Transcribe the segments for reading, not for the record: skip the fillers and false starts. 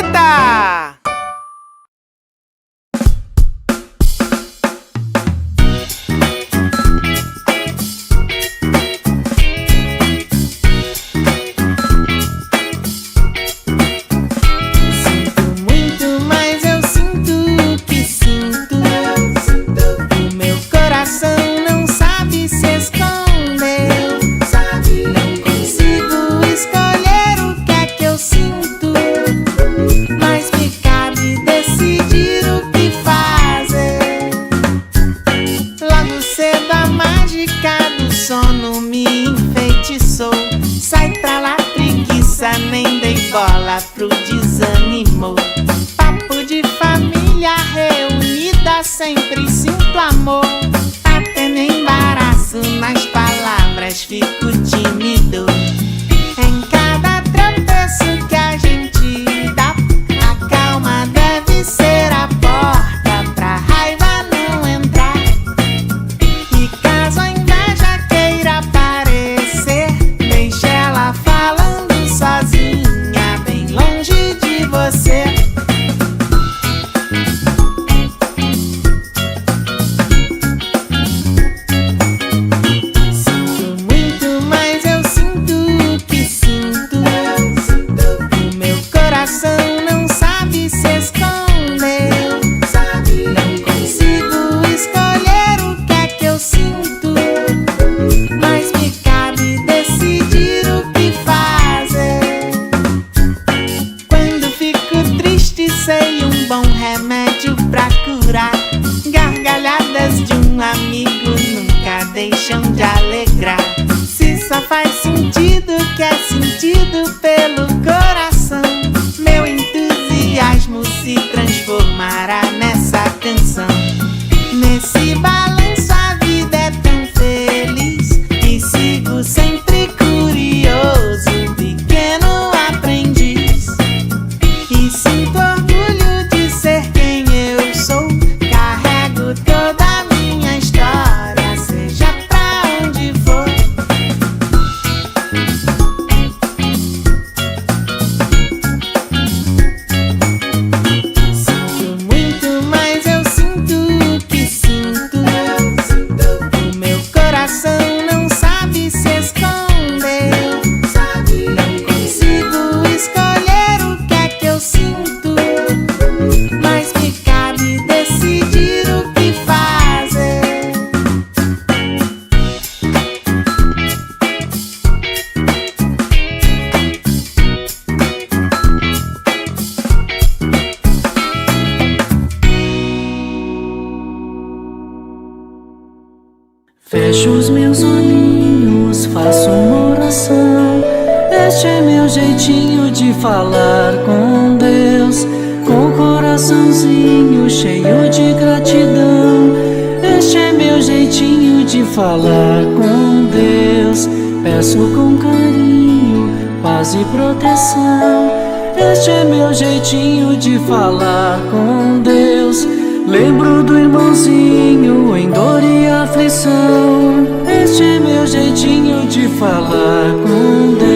planeta! Sono me enfeitiçou. Sai pra lá, preguiça, nem dei bola pro desânimo. Papo de família reunida, sempre sinto amor. Até nem embaraço nas palavras, fico tímido. Em cada tropeço que a gente dá, a calma deve ser a porta pra raiva não entrar. E caso a inveja queira aparecer, deixa ela falando sozinha, bem longe de você. Sinto muito, mas eu sinto o que sinto. O meu coração não sabe se esconder. Não consigo escolher o que é que eu sinto, mas me cabe decidir o que fazer. Quando fico triste, sei um bom remédio pra curar. Gargalhadas de um amigo nunca deixam de alegrar. Se só faz sentido que é sentido pelo coração, meu entusiasmo se transformará nessa canção. Nesse balanço a vida é tão feliz e sigo sempre curioso, pequeno aprendiz. E sinto orgulho de ser quem eu sou. Carrego toda a minha história, seja pra onde for. Sinto muito, mas eu sinto o que sinto. O meu coração não sabe se esconder. Não consigo escolher o que é que eu sinto, mas me cabe decidir o que fazer. Fecho os meus olhinhos, faço uma oração. Este é meu jeitinho de falar com Deus, com o coraçãozinho cheio de gratidão. Este é meu jeitinho de falar com Deus. Peço com carinho, paz e proteção. Este é meu jeitinho de falar com Deus. Lembro do irmãozinho em dor e aflição. Este é meu jeitinho de falar com Deus.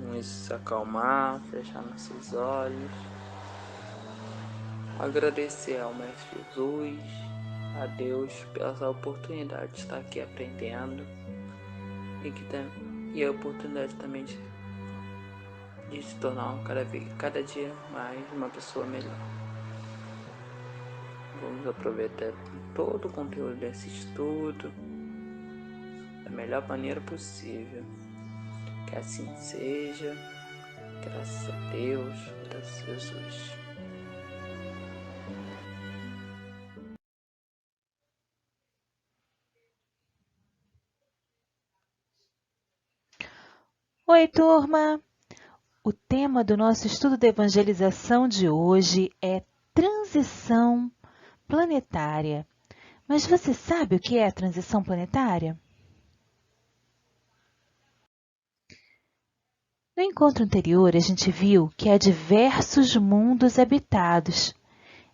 Vamos se acalmar, fechar nossos olhos, agradecer ao Mestre Jesus, a Deus pela essa oportunidade de estar aqui aprendendo e a oportunidade também de se tornar cada dia mais uma pessoa melhor. Vamos aproveitar todo o conteúdo desse estudo da melhor maneira possível. Que assim seja, graças a Deus, graças a Jesus. Oi, turma! O tema do nosso estudo de evangelização de hoje é transição planetária. Mas você sabe o que é a transição planetária? No encontro anterior, a gente viu que há diversos mundos habitados.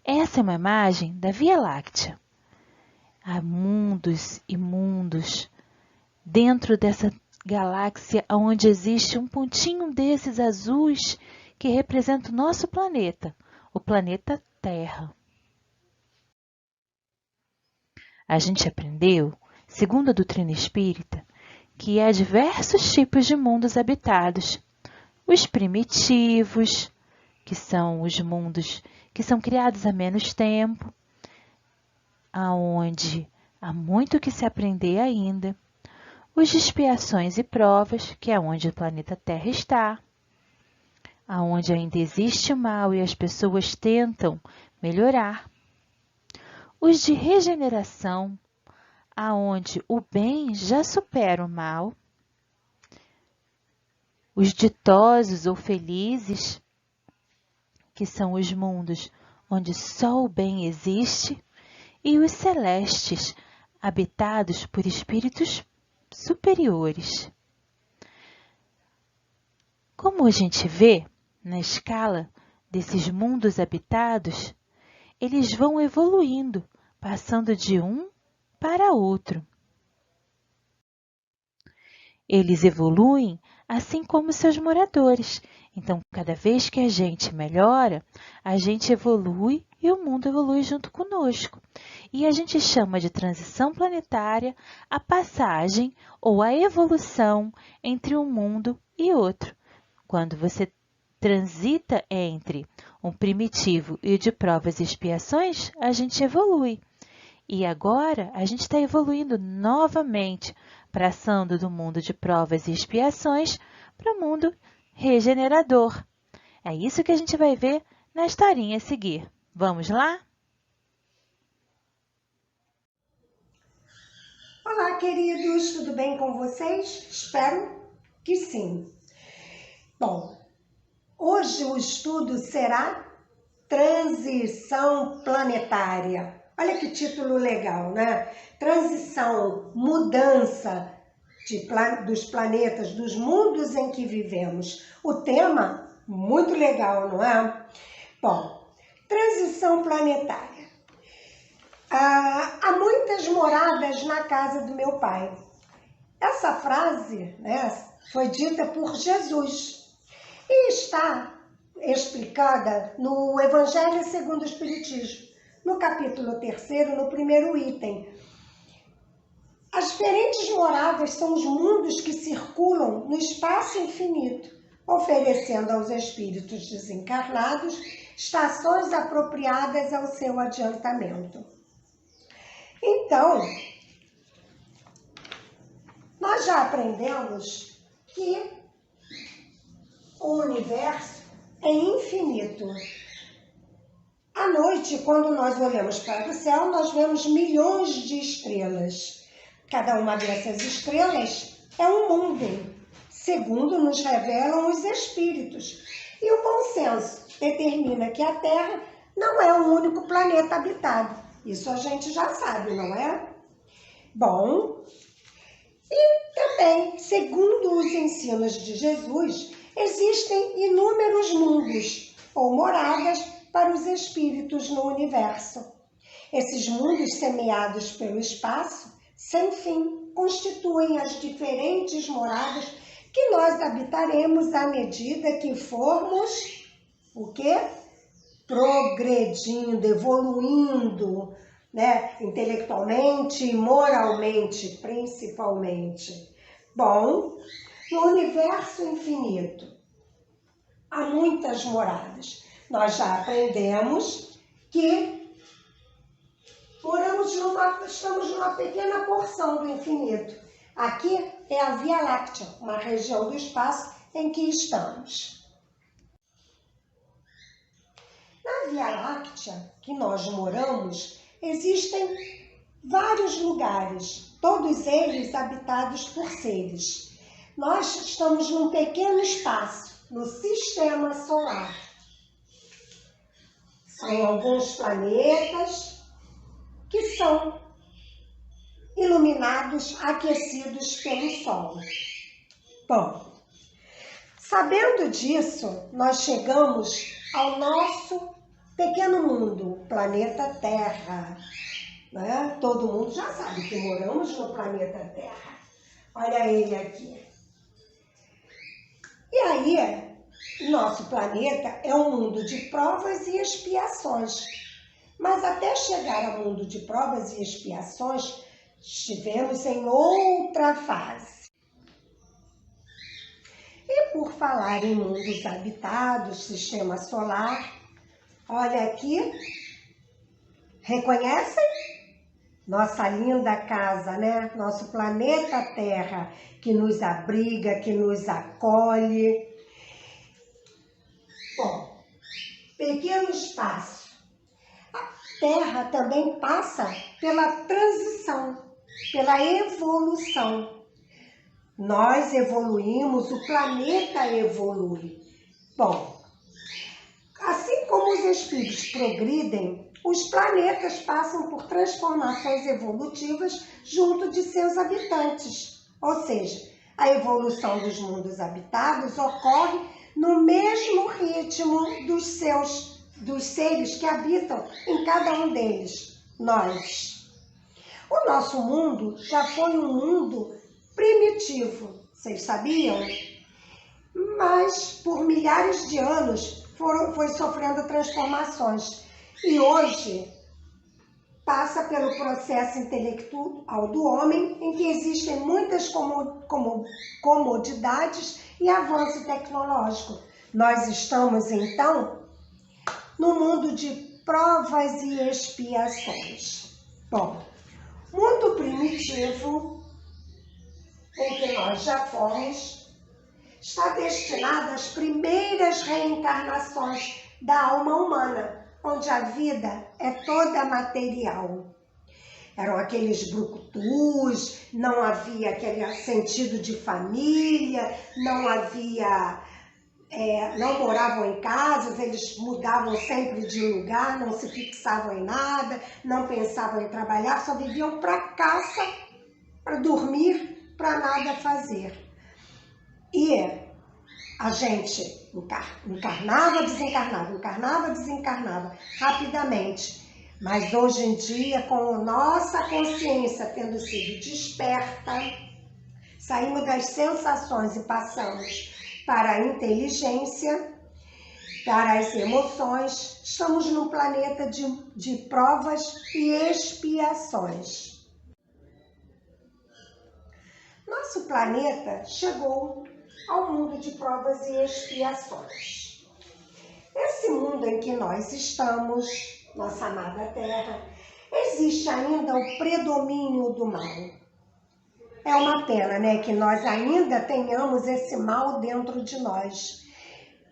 Essa é uma imagem da Via Láctea. Há mundos e mundos dentro dessa galáxia onde existe um pontinho desses azuis que representa o nosso planeta, o planeta Terra. A gente aprendeu, segundo a doutrina espírita, que há diversos tipos de mundos habitados. Os primitivos, que são os mundos que são criados há menos tempo, aonde há muito que se aprender ainda. Os de expiações e provas, que é onde o planeta Terra está, aonde ainda existe o mal e as pessoas tentam melhorar. Os de regeneração, aonde o bem já supera o mal. Os ditosos ou felizes, que são os mundos onde só o bem existe, e os celestes, habitados por espíritos superiores. Como a gente vê na escala desses mundos habitados, eles vão evoluindo, passando de um para outro. Eles evoluem assim como seus moradores. Então, cada vez que a gente melhora, a gente evolui e o mundo evolui junto conosco. E a gente chama de transição planetária a passagem ou a evolução entre um mundo e outro. Quando você transita entre um primitivo e o de provas e expiações, a gente evolui. E agora a gente está evoluindo novamente, passando do mundo de provas e expiações para o mundo regenerador. É isso que a gente vai ver na historinha a seguir. Vamos lá? Olá, queridos, tudo bem com vocês? Espero que sim. Bom, hoje o estudo será Transição Planetária. Olha que título legal, né? Transição, mudança dos planetas, dos mundos em que vivemos. O tema, muito legal, não é? Bom, transição planetária. Há muitas moradas na casa do meu pai. Essa frase, né, foi dita por Jesus e está explicada no Evangelho segundo o Espiritismo, no capítulo 3º, no primeiro item. As diferentes moradas são os mundos que circulam no espaço infinito, oferecendo aos espíritos desencarnados estações apropriadas ao seu adiantamento. Então, nós já aprendemos que o universo é infinito. À noite, quando nós olhamos para o céu, nós vemos milhões de estrelas. Cada uma dessas estrelas é um mundo, segundo nos revelam os espíritos. E o bom senso determina que a Terra não é o único planeta habitado. Isso a gente já sabe, não é? Bom, e também, segundo os ensinos de Jesus, existem inúmeros mundos ou moradas para os espíritos no universo. Esses mundos semeados pelo espaço, sem fim, constituem as diferentes moradas que nós habitaremos à medida que formos, o quê? Progredindo, evoluindo, né? Intelectualmente e moralmente, principalmente. Bom, no universo infinito, há muitas moradas. Nós já aprendemos que estamos numa pequena porção do infinito. Aqui é a Via Láctea, uma região do espaço em que estamos. Na Via Láctea, que nós moramos, existem vários lugares, todos eles habitados por seres. Nós estamos num pequeno espaço, no Sistema Solar. São alguns planetas que são iluminados, aquecidos pelo Sol. Bom, sabendo disso, nós chegamos ao nosso pequeno mundo, o planeta Terra. né? Todo mundo já sabe que moramos no planeta Terra. Olha ele aqui. E aí, nosso planeta é um mundo de provas e expiações. Mas até chegar ao mundo de provas e expiações, estivemos em outra fase. E por falar em mundos habitados, sistema solar, olha aqui, reconhecem? Nossa linda casa, né? Nosso planeta Terra, que nos abriga, que nos acolhe. Bom, pequeno espaço. A Terra também passa pela transição, pela evolução. Nós evoluímos, o planeta evolui. Bom, assim como os espíritos progridem, os planetas passam por transformações evolutivas junto de seus habitantes. Ou seja, a evolução dos mundos habitados ocorre no mesmo ritmo dos seres que habitam em cada um deles, nós. O nosso mundo já foi um mundo primitivo, vocês sabiam? Mas por milhares de anos foi sofrendo transformações. E hoje passa pelo processo intelectual do homem, em que existem muitas comodidades e avanço tecnológico. Nós estamos, então, no mundo de provas e expiações. Bom, mundo primitivo, em que nós já fomos, está destinado às primeiras reencarnações da alma humana, onde a vida é toda material. Eram aqueles brucutus, não havia aquele sentido de família, não moravam em casas, eles mudavam sempre de lugar, não se fixavam em nada, não pensavam em trabalhar, só viviam para caça, para dormir, para nada fazer. E a gente encarnava, desencarnava rapidamente. Mas hoje em dia, com nossa consciência tendo sido desperta, saímos das sensações e passamos para a inteligência, para as emoções. Estamos num planeta de provas e expiações. Nosso planeta chegou ao mundo de provas e expiações. Esse mundo em que nós estamos, nossa amada Terra, existe ainda o predomínio do mal. É uma pena, né, que nós ainda tenhamos esse mal dentro de nós.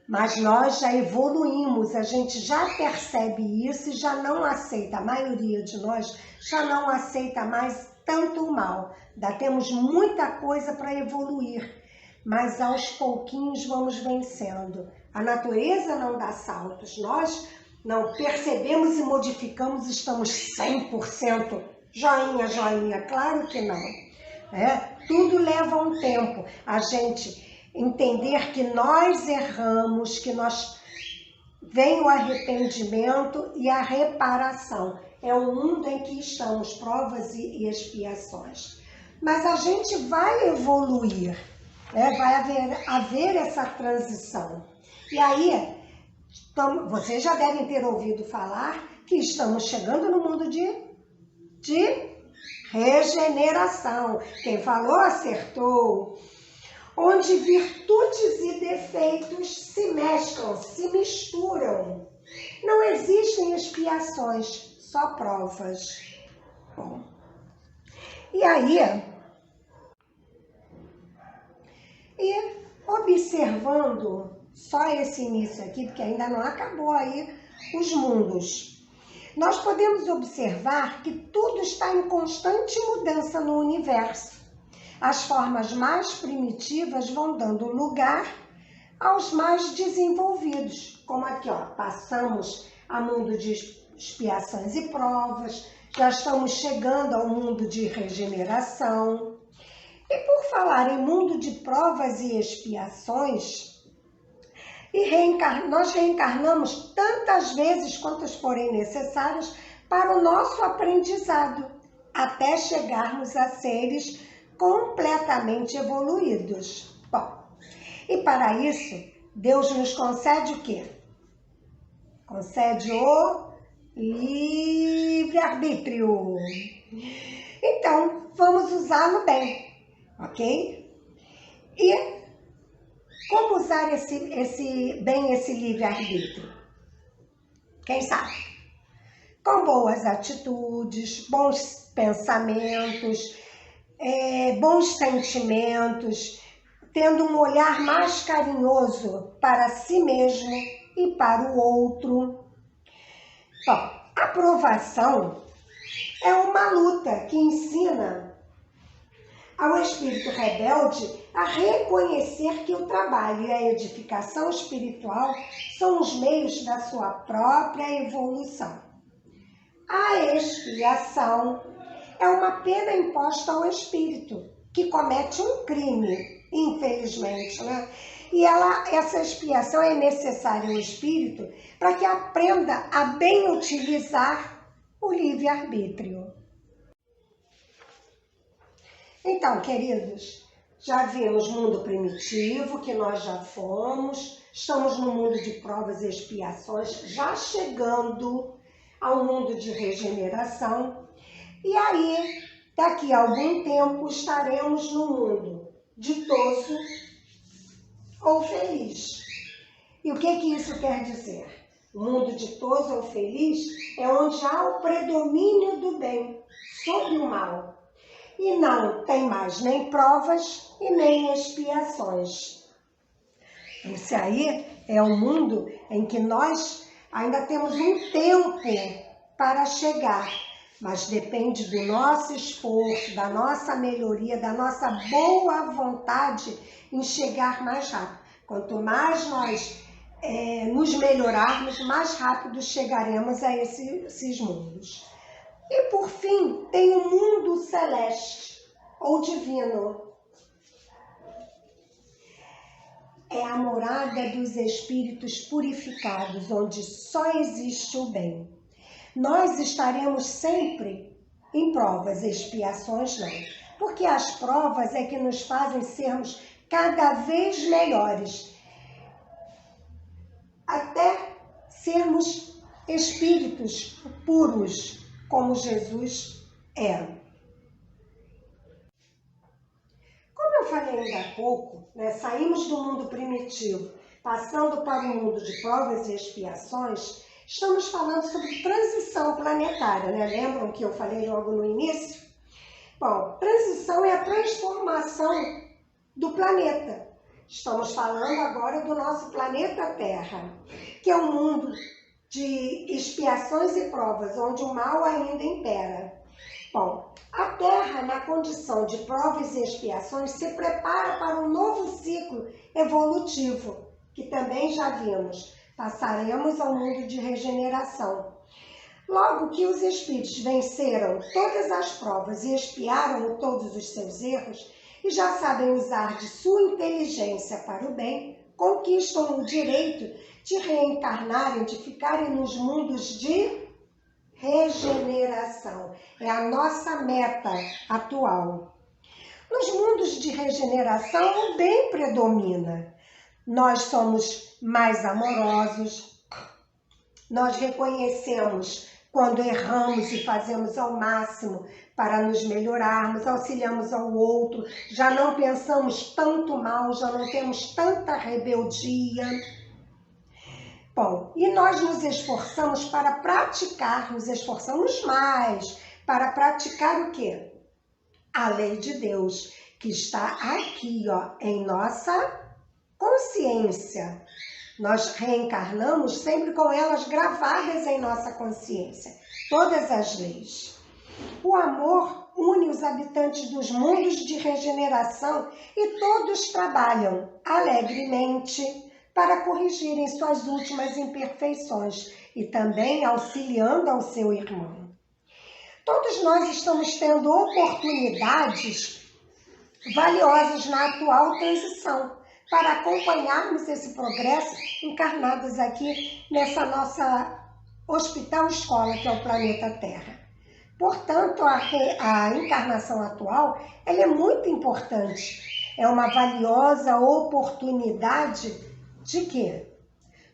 Mas nós já evoluímos, a gente já percebe isso e já não aceita, a maioria de nós já não aceita mais tanto o mal. Ainda temos muita coisa para evoluir, mas aos pouquinhos vamos vencendo. A natureza não dá saltos, nós não percebemos e modificamos, estamos 100% joinha, claro que não. Tudo leva um tempo, a gente entender que nós erramos, que vem o arrependimento e a reparação. É o mundo em que estamos, provas e expiações. Mas a gente vai evoluir, vai haver essa transição. E aí, vocês já devem ter ouvido falar que estamos chegando no mundo de regeneração. Quem falou, acertou. Onde virtudes e defeitos se mesclam, se misturam. Não existem expiações, só provas. Bom, e aí, observando só esse início aqui, porque ainda não acabou aí os mundos, nós podemos observar que tudo está em constante mudança no universo. As formas mais primitivas vão dando lugar aos mais desenvolvidos, como aqui, passamos a mundo de expiações e provas, já estamos chegando ao mundo de regeneração. E por falar em mundo de provas e expiações, nós reencarnamos tantas vezes quantas forem necessárias para o nosso aprendizado, até chegarmos a seres completamente evoluídos. Bom, e para isso, Deus nos concede o quê? Concede o livre-arbítrio. Então, vamos usá-lo bem, ok? E como usar bem esse livre-arbítrio? Quem sabe? Com boas atitudes, bons pensamentos, bons sentimentos, tendo um olhar mais carinhoso para si mesmo e para o outro. Bom, a aprovação é uma luta que ensina ao espírito rebelde a reconhecer que o trabalho e a edificação espiritual são os meios da sua própria evolução. A expiação é uma pena imposta ao espírito que comete um crime, infelizmente, né? E essa expiação é necessária ao espírito para que aprenda a bem utilizar o livre-arbítrio. Então, queridos, já vimos mundo primitivo, que nós já fomos, estamos no mundo de provas e expiações, já chegando ao mundo de regeneração. E aí, daqui a algum tempo, estaremos no mundo ditoso ou feliz. E o que isso quer dizer? O mundo ditoso ou feliz é onde há o predomínio do bem sobre o mal. E não tem mais nem provas e nem expiações. Esse aí é o mundo em que nós ainda temos um tempo para chegar, mas depende do nosso esforço, da nossa melhoria, da nossa boa vontade em chegar mais rápido. Quanto mais nós nos melhorarmos, mais rápido chegaremos a esses mundos. E por fim, tem o mundo celeste ou divino. É a morada dos espíritos purificados, onde só existe o bem. Nós estaremos sempre em provas e expiações, não. Porque as provas é que nos fazem sermos cada vez melhores, até sermos espíritos puros, como Jesus era. Como eu falei ainda há pouco, né, saímos do mundo primitivo, passando para o mundo de provas e expiações, estamos falando sobre transição planetária, né? Lembram que eu falei logo no início? Bom, transição é a transformação do planeta. Estamos falando agora do nosso planeta Terra, que é um mundo de expiações e provas, onde o mal ainda impera. Bom, a Terra, na condição de provas e expiações, se prepara para um novo ciclo evolutivo, que também já vimos. Passaremos ao mundo de regeneração. Logo que os espíritos venceram todas as provas e expiaram todos os seus erros, e já sabem usar de sua inteligência para o bem, conquistam o direito de reencarnarem, de ficarem nos mundos de regeneração. É a nossa meta atual. Nos mundos de regeneração, o bem predomina. Nós somos mais amorosos, nós reconhecemos quando erramos e fazemos ao máximo para nos melhorarmos, auxiliamos ao outro, já não pensamos tanto mal, já não temos tanta rebeldia. Bom, e nós nos esforçamos para praticar, nos esforçamos mais para praticar o quê? A lei de Deus, que está aqui, ó, em nossa consciência. Nós reencarnamos sempre com elas gravadas em nossa consciência, todas as leis. O amor une os habitantes dos mundos de regeneração e todos trabalham alegremente para corrigirem suas últimas imperfeições e também auxiliando ao seu irmão. Todos nós estamos tendo oportunidades valiosas na atual transição para acompanharmos esse progresso encarnados aqui nessa nossa hospital escola, que é o planeta Terra. Portanto, a encarnação atual ela é muito importante. É uma valiosa oportunidade de quê?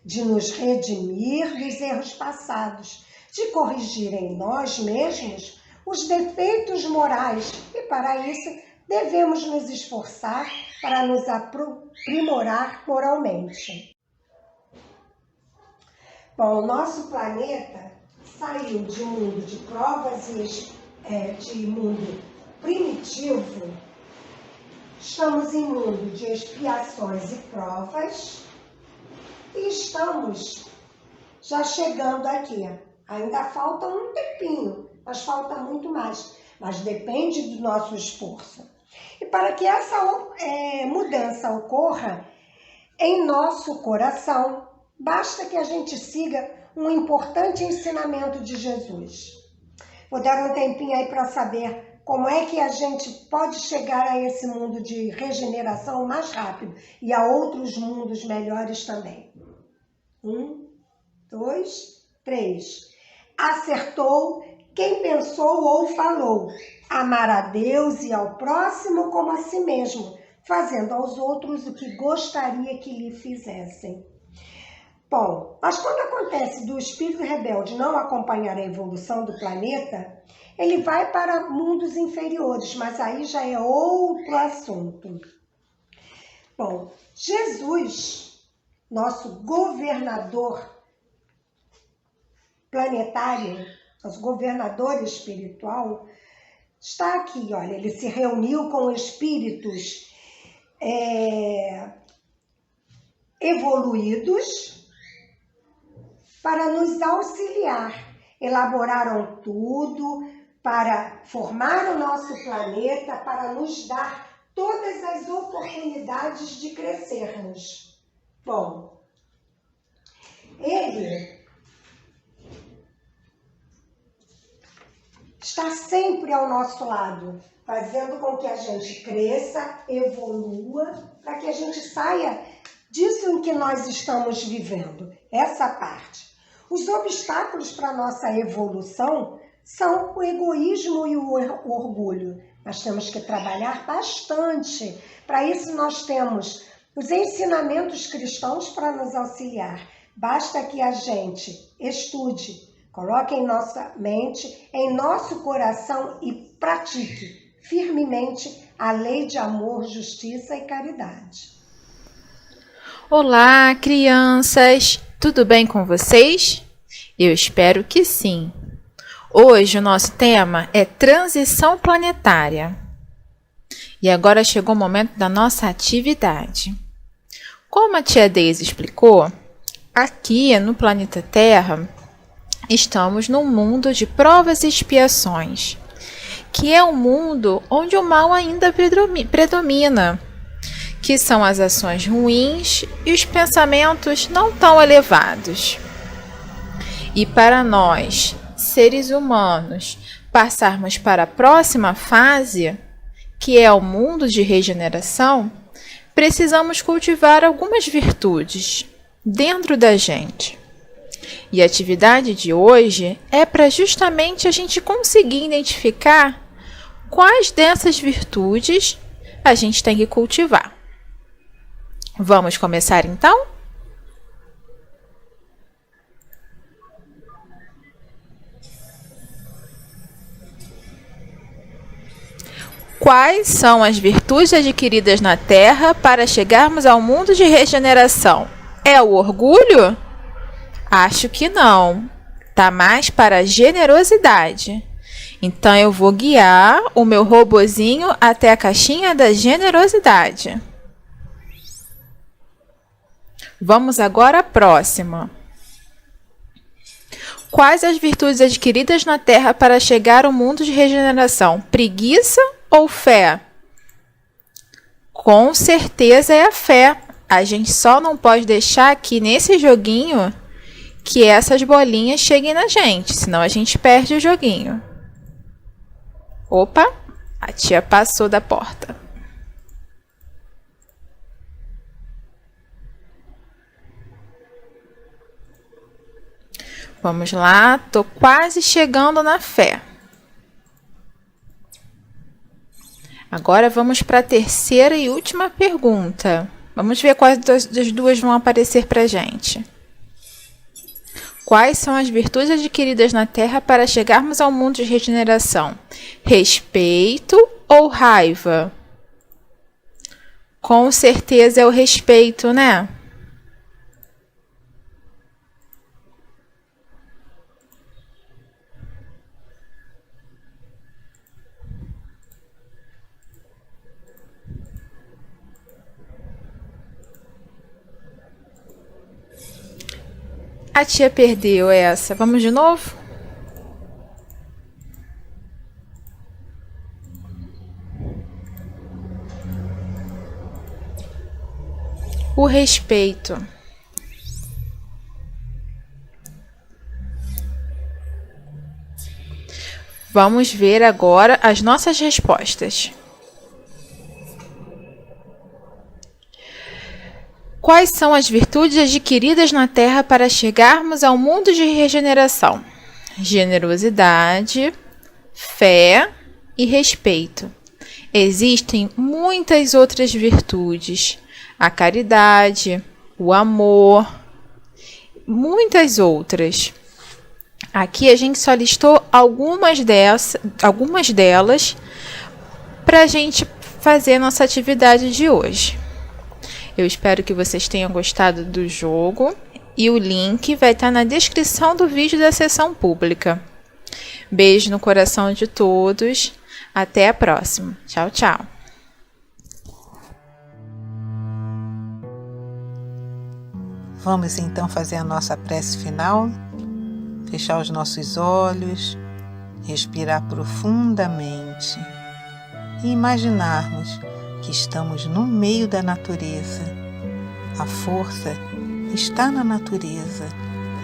De nos redimir dos erros passados, de corrigir em nós mesmos os defeitos morais. E para isso, devemos nos esforçar para nos aprimorar moralmente. Bom, o nosso planeta saiu de um mundo de provas e de mundo primitivo. Estamos em mundo de expiações e provas e estamos já chegando aqui. Ainda falta um tempinho, mas falta muito mais. Mas depende do nosso esforço. E para que essa mudança ocorra em nosso coração, basta que a gente siga um importante ensinamento de Jesus. Vou dar um tempinho aí para saber como é que a gente pode chegar a esse mundo de regeneração mais rápido e a outros mundos melhores também. 1, 2, 3. Acertou quem pensou ou falou. Amar a Deus e ao próximo como a si mesmo, fazendo aos outros o que gostaria que lhe fizessem. Bom, mas quando acontece do espírito rebelde não acompanhar a evolução do planeta, ele vai para mundos inferiores, mas aí já é outro assunto. Bom, Jesus, nosso governador planetário, nosso governador espiritual, está aqui, olha, ele se reuniu com espíritos evoluídos para nos auxiliar. Elaboraram tudo para formar o nosso planeta, para nos dar todas as oportunidades de crescermos. Bom, ele está sempre ao nosso lado, fazendo com que a gente cresça, evolua, para que a gente saia disso em que nós estamos vivendo, essa parte. Os obstáculos para a nossa evolução são o egoísmo e o orgulho. Nós temos que trabalhar bastante. Para isso nós temos os ensinamentos cristãos para nos auxiliar. Basta que a gente estude, coloque em nossa mente, em nosso coração e pratique firmemente a lei de amor, justiça e caridade. Olá, crianças! Tudo bem com vocês? Eu espero que sim. Hoje o nosso tema é transição planetária. E agora chegou o momento da nossa atividade. Como a tia Deise explicou, aqui no planeta Terra, estamos num mundo de provas e expiações, que é um mundo onde o mal ainda predomina, que são as ações ruins e os pensamentos não tão elevados. E para nós, seres humanos, passarmos para a próxima fase, que é o mundo de regeneração, precisamos cultivar algumas virtudes dentro da gente. E a atividade de hoje é para justamente a gente conseguir identificar quais dessas virtudes a gente tem que cultivar. Vamos começar então? Quais são as virtudes adquiridas na Terra para chegarmos ao mundo de regeneração? É o orgulho? Acho que não. Tá mais para a generosidade. Então eu vou guiar o meu robozinho até a caixinha da generosidade. Vamos agora à próxima. Quais as virtudes adquiridas na Terra para chegar ao mundo de regeneração? Preguiça ou fé? Com certeza é a fé. A gente só não pode deixar aqui nesse joguinho que essas bolinhas cheguem na gente, senão a gente perde o joguinho. Opa, a tia passou da porta. Vamos lá, tô quase chegando na fé. Agora vamos para a terceira e última pergunta. Vamos ver quais das duas vão aparecer para a gente. Quais são as virtudes adquiridas na Terra para chegarmos ao mundo de regeneração? Respeito ou raiva? Com certeza é o respeito, né? A tia perdeu essa. Vamos de novo? O respeito. Vamos ver agora as nossas respostas. Quais são as virtudes adquiridas na Terra para chegarmos ao mundo de regeneração? Generosidade, fé e respeito. Existem muitas outras virtudes. A caridade, o amor, muitas outras. Aqui a gente só listou algumas delas para a gente fazer a nossa atividade de hoje. Eu espero que vocês tenham gostado do jogo e o link vai estar na descrição do vídeo da sessão pública. Beijo no coração de todos. Até a próxima. Tchau, tchau. Vamos então fazer a nossa prece final, fechar os nossos olhos, respirar profundamente e imaginarmos que estamos no meio da natureza. A força está na natureza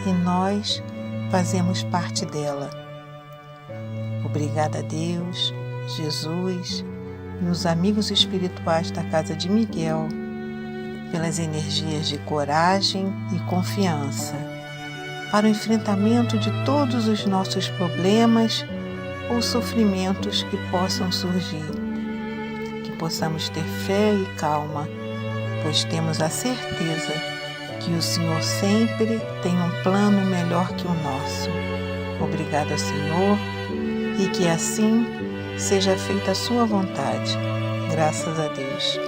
e nós fazemos parte dela. Obrigada a Deus, Jesus e os amigos espirituais da Casa de Miguel pelas energias de coragem e confiança para o enfrentamento de todos os nossos problemas ou sofrimentos que possam surgir. Que possamos ter fé e calma, pois temos a certeza que o Senhor sempre tem um plano melhor que o nosso. Obrigada, Senhor, e que assim seja feita a sua vontade. Graças a Deus.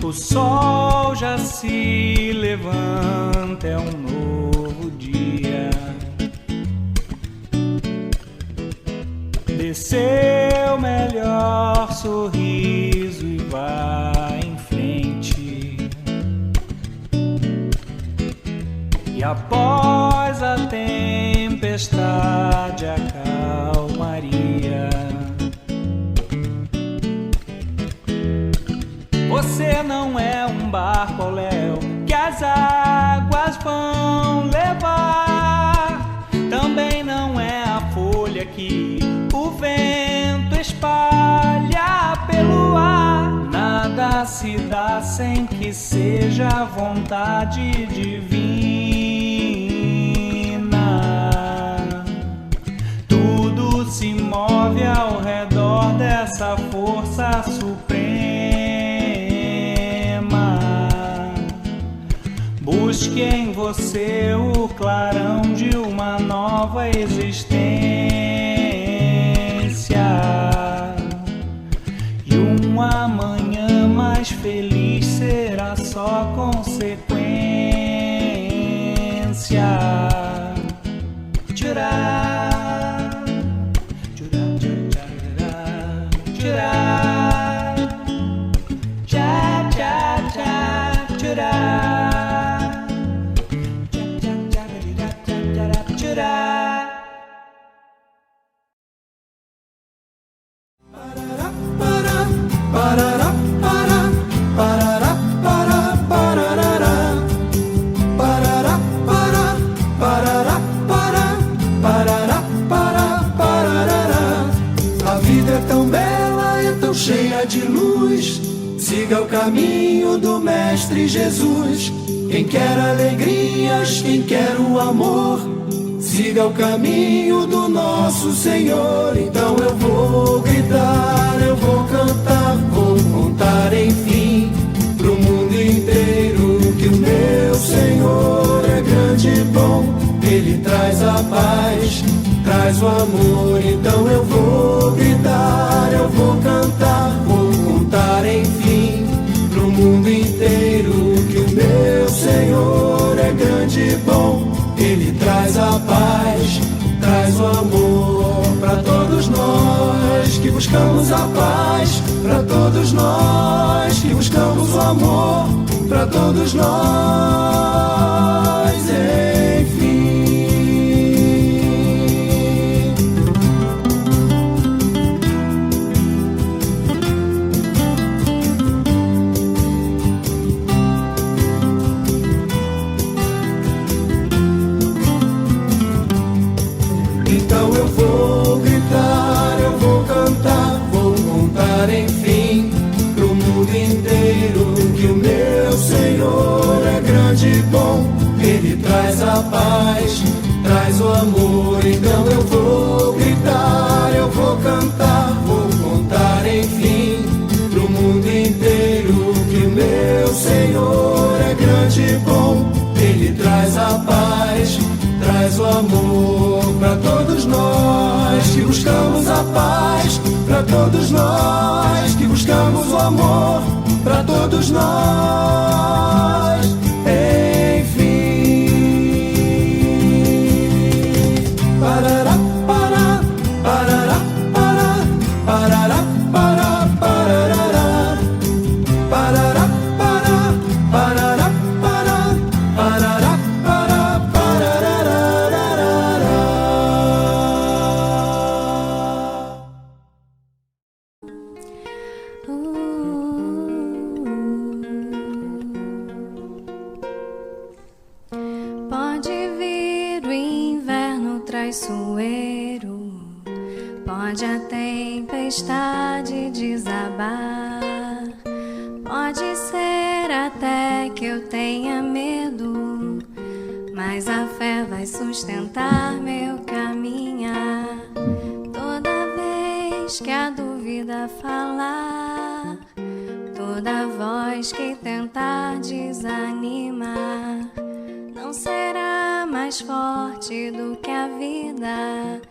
O sol já se levanta, é um novo dia. Desceu melhor sorriso e vai em frente. E após a tempestade, a calmaria. Você não é um barco ao léu que as águas vão levar. Também não é a folha que o vento espalha pelo ar. Nada se dá sem que seja a vontade divina. Tudo se move ao redor dessa força suprema. Busque em você o clarão de uma nova existência. E um amanhã mais feliz será só consequência. Tchurá, tchurá, tchurá, tchurá, tchá, tchá, tchá, tchurá. A vida é tão bela, é tão cheia de luz. Siga o caminho do Mestre Jesus. Quem quer alegrias, quem quer o amor, siga o caminho do nosso Senhor. Então eu vou gritar, eu vou cantar, vou contar enfim pro mundo inteiro que o meu Senhor é grande e bom. Ele traz a paz, traz o amor. Então eu vou gritar, eu vou cantar, vou contar enfim pro mundo inteiro que o meu Senhor é grande e bom. Ele traz a paz, traz o amor para todos nós que buscamos a paz, para todos nós que buscamos o amor, para todos nós, enfim. Então eu vou gritar, eu vou cantar, vou contar enfim pro mundo inteiro que o meu Senhor é grande e bom. Ele traz a paz, traz o amor. Então eu vou gritar, eu vou cantar, vou contar enfim pro mundo inteiro que o meu Senhor é grande e bom. Ele traz a paz, traz o amor para todos nós que buscamos a paz, para todos nós que buscamos o amor, para todos nós, enfim. Parará, pará, parará, pará, parará, pará, parará, parará, pará, parará, pará, parará, pará, parará. Pode vir o inverno traiçoeiro, pode a tempestade desabar, pode ser até que eu tenha medo, mas a fé vai sustentar meu caminhar. Toda vez que a dúvida falar, toda voz que tentar desanimar, não será mais forte do que a vida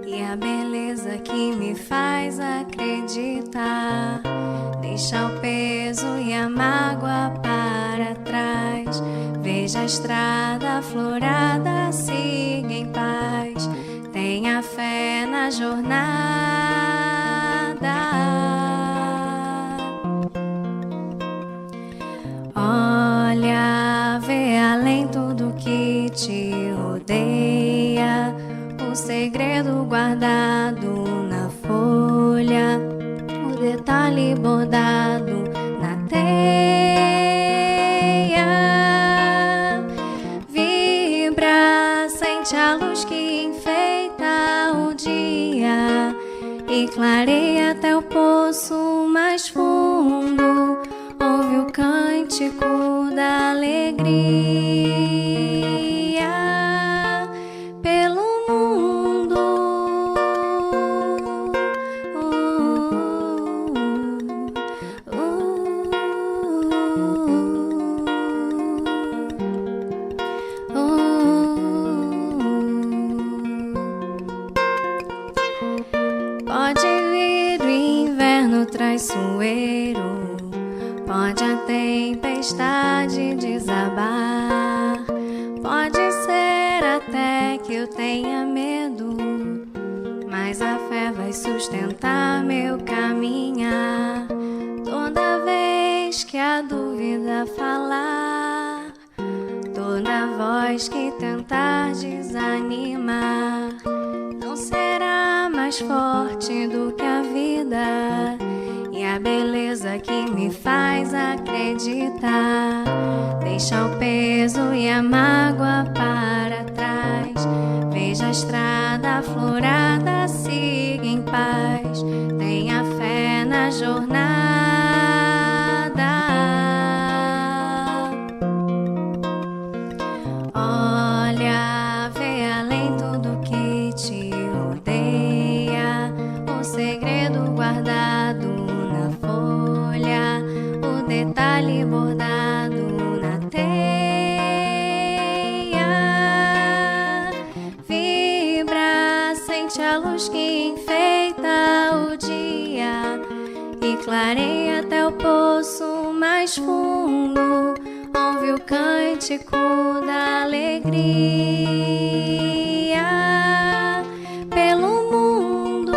e a beleza que me faz acreditar. Deixa o peso e a mágoa para trás, veja a estrada aflorada, siga em paz. Tenha fé na jornada. aldeia, o segredo guardado na folha, o detalhe bordado na teia. Vibra, sente a luz que enfeita o dia e clareia até o poço mais fundo. Ouve o cântico da alegria pelo mundo. Pode vir o inverno traiçoeiro, pode a tempestade desabar, pode ser até que eu tenha medo, mas a fé vai sustentar meu caminhar. Toda vez que a dúvida falar, toda voz que tentar desanimar, não será mais forte do que a vida e a beleza que me faz acreditar. Deixa o peso e a mágoa para trás, veja a estrada aflorada, siga em paz, tenha fé na jornada. Olha, vê além tudo que te rodeia, o segredo guardado na folha, o detalhe bordado na teia. Vibra, sente a luz que enfeita o dia e clareia até o poço mais fundo. Ouve o cântico da alegria pelo mundo.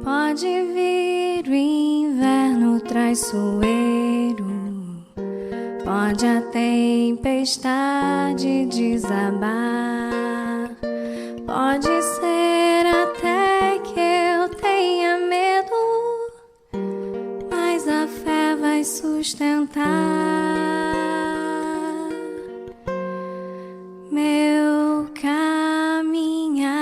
Pode vir o inverno traiçoeiro, pode a tempestade desabar, pode ser até que eu tenha medo, mas a fé vai sustentar meu caminhar.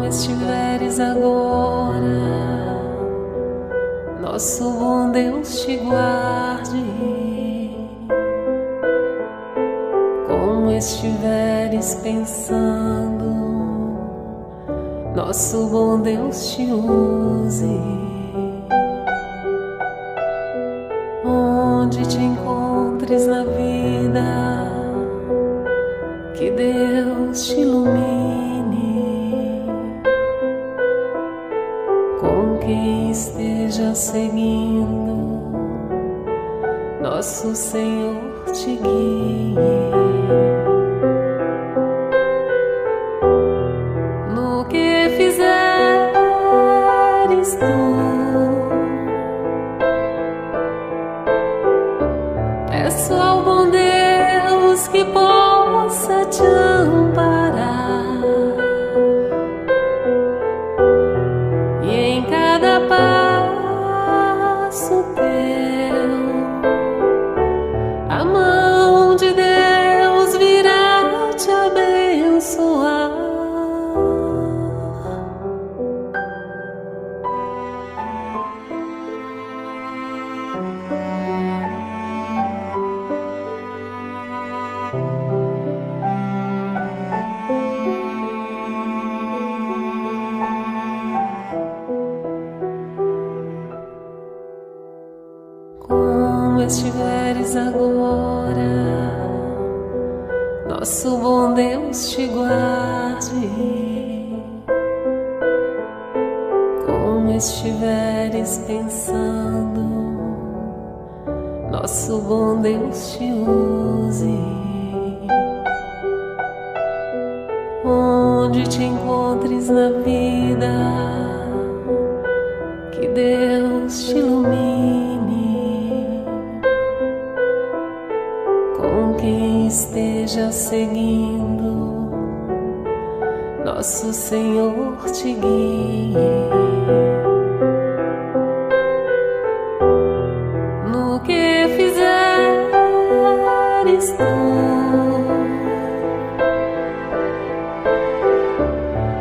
Estiveres agora, nosso bom Deus te guarde. Como estiveres pensando, nosso bom Deus te use. Onde te encontres na vida, que Deus te ilumine. Com quem esteja seguindo, nosso Senhor te guie. No que fizeres tu, peço ao bom Deus que possa te amparar. Passo teu, a mão de Deus virá. estiveres agora, nosso bom Deus te guarde. Como estiveres pensando, nosso bom Deus te use. Onde te encontres na vida, que Deus te ilumine. Com quem esteja seguindo, nosso Senhor te guie. No que fizeres tu,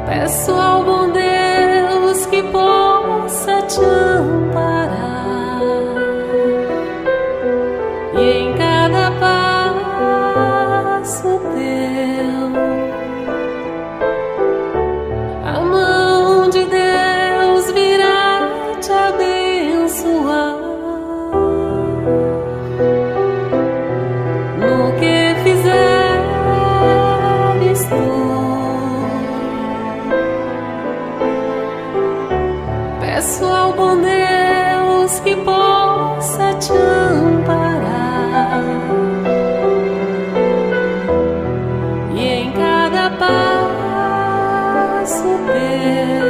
peço ao bom Deus que possa te amparar, e em cada passo teu a mão de Deus virá te abençoar. No que fizeres tu, peço ao bom Deus que possa te amparar, e em cada passo teu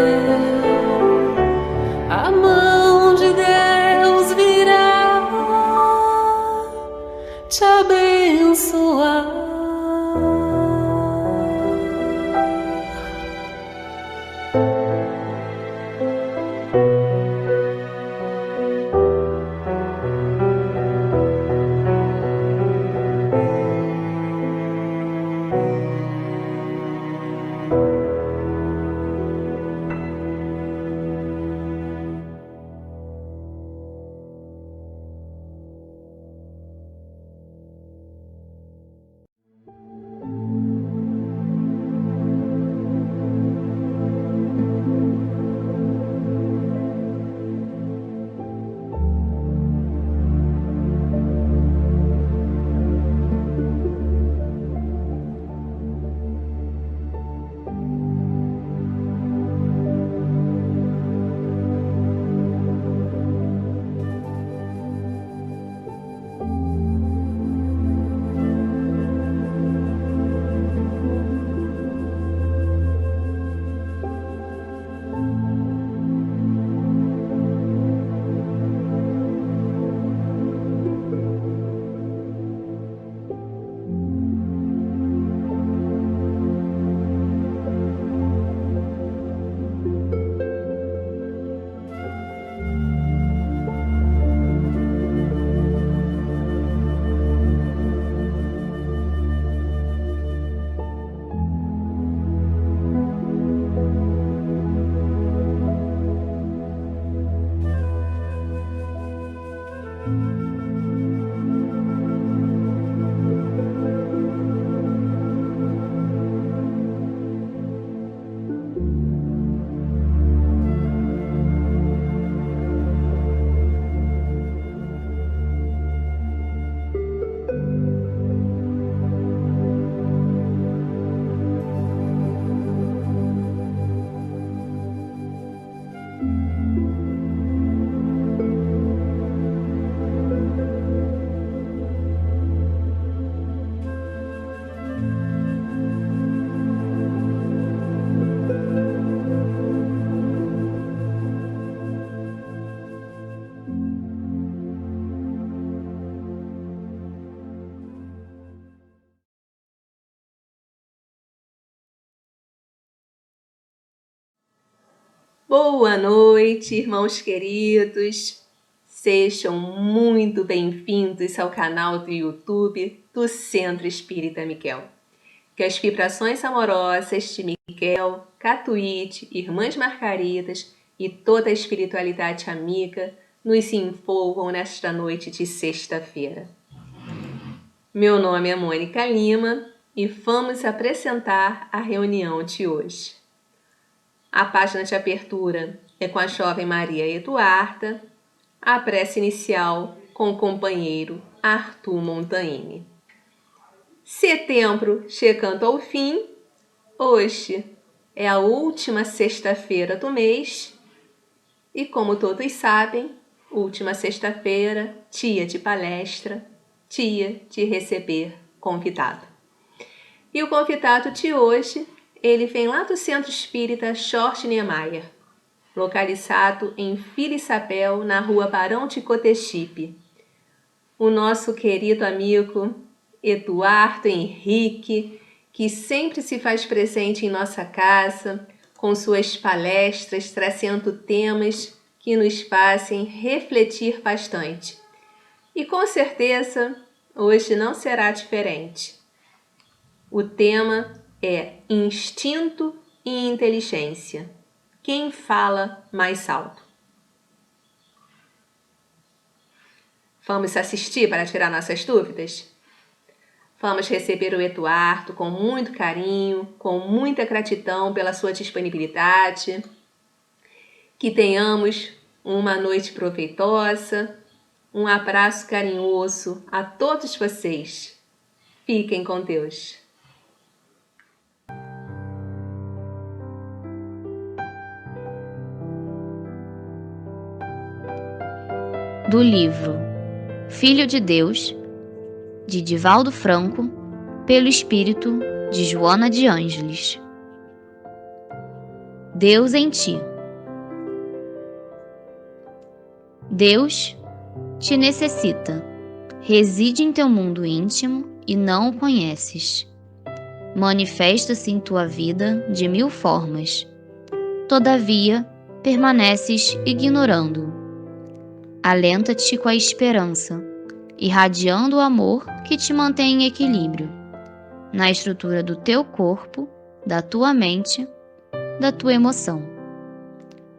a mão de Deus virá te abençoar. Boa noite, irmãos queridos. Sejam muito bem-vindos ao canal do YouTube do Centro Espírita Miguel. Que as vibrações amorosas de Miguel, Catuíde, Irmãs Margaridas e toda a espiritualidade amiga nos envolvam nesta noite de sexta-feira. Meu nome é Mônica Lima e vamos apresentar a reunião de hoje. A página de abertura é com a jovem Maria Eduarda, a prece inicial com o companheiro Arthur Montaini. Setembro chegando ao fim, hoje é a última sexta-feira do mês e, como todos sabem, última sexta-feira, dia de palestra, dia de receber convidado. E o convidado de hoje, ele vem lá do Centro Espírita Jorge Niemeyer, localizado em Vila Isabel, na rua Barão de Cotegipe. O nosso querido amigo Eduardo Henrique, que sempre se faz presente em nossa casa, com suas palestras, trazendo temas que nos fazem refletir bastante. E com certeza, hoje não será diferente. O tema é instinto e inteligência. Quem fala mais alto? Vamos assistir para tirar nossas dúvidas? Vamos receber o Eduardo com muito carinho, com muita gratidão pela sua disponibilidade. Que tenhamos uma noite proveitosa. Um abraço carinhoso a todos vocês. Fiquem com Deus. Do livro Filho de Deus, de Divaldo Franco, pelo espírito de Joana de Ângeles. Deus em ti. Deus te necessita, reside em teu mundo íntimo e não o conheces. Manifesta-se em tua vida de 1000 formas. Todavia, permaneces ignorando-o. Alenta-te com a esperança, irradiando o amor que te mantém em equilíbrio, na estrutura do teu corpo, da tua mente, da tua emoção.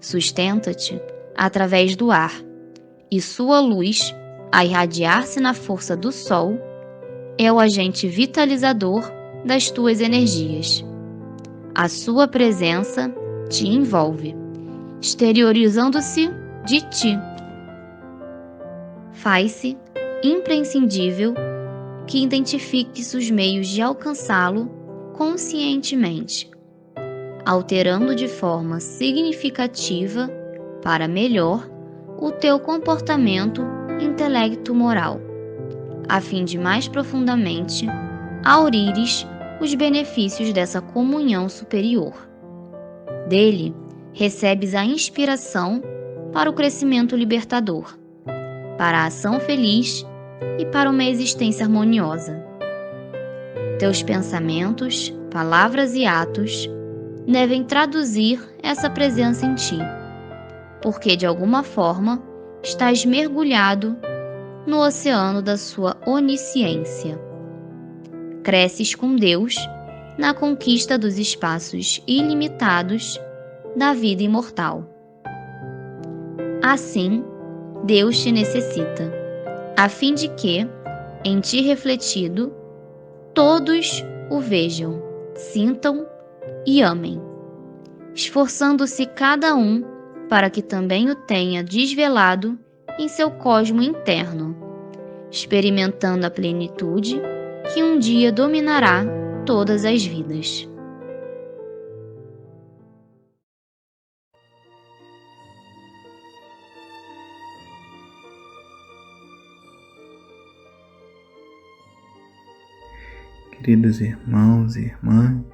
Sustenta-te através do ar, e sua luz, a irradiar-se na força do sol, é o agente vitalizador das tuas energias. A sua presença te envolve, exteriorizando-se de ti. Faz-se imprescindível que identifiques os meios de alcançá-lo conscientemente, alterando de forma significativa para melhor o teu comportamento intelecto-moral, a fim de mais profundamente aurires os benefícios dessa comunhão superior. Dele recebes a inspiração para o crescimento libertador, para a ação feliz e para uma existência harmoniosa. Teus pensamentos, palavras e atos devem traduzir essa presença em ti, porque de alguma forma estás mergulhado no oceano da sua onisciência. Cresces com Deus na conquista dos espaços ilimitados da vida imortal. Assim, Deus te necessita, a fim de que, em ti refletido, todos o vejam, sintam e amem, esforçando-se cada um para que também o tenha desvelado em seu cosmo interno, experimentando a plenitude que um dia dominará todas as vidas. Queridos irmãos e irmãs,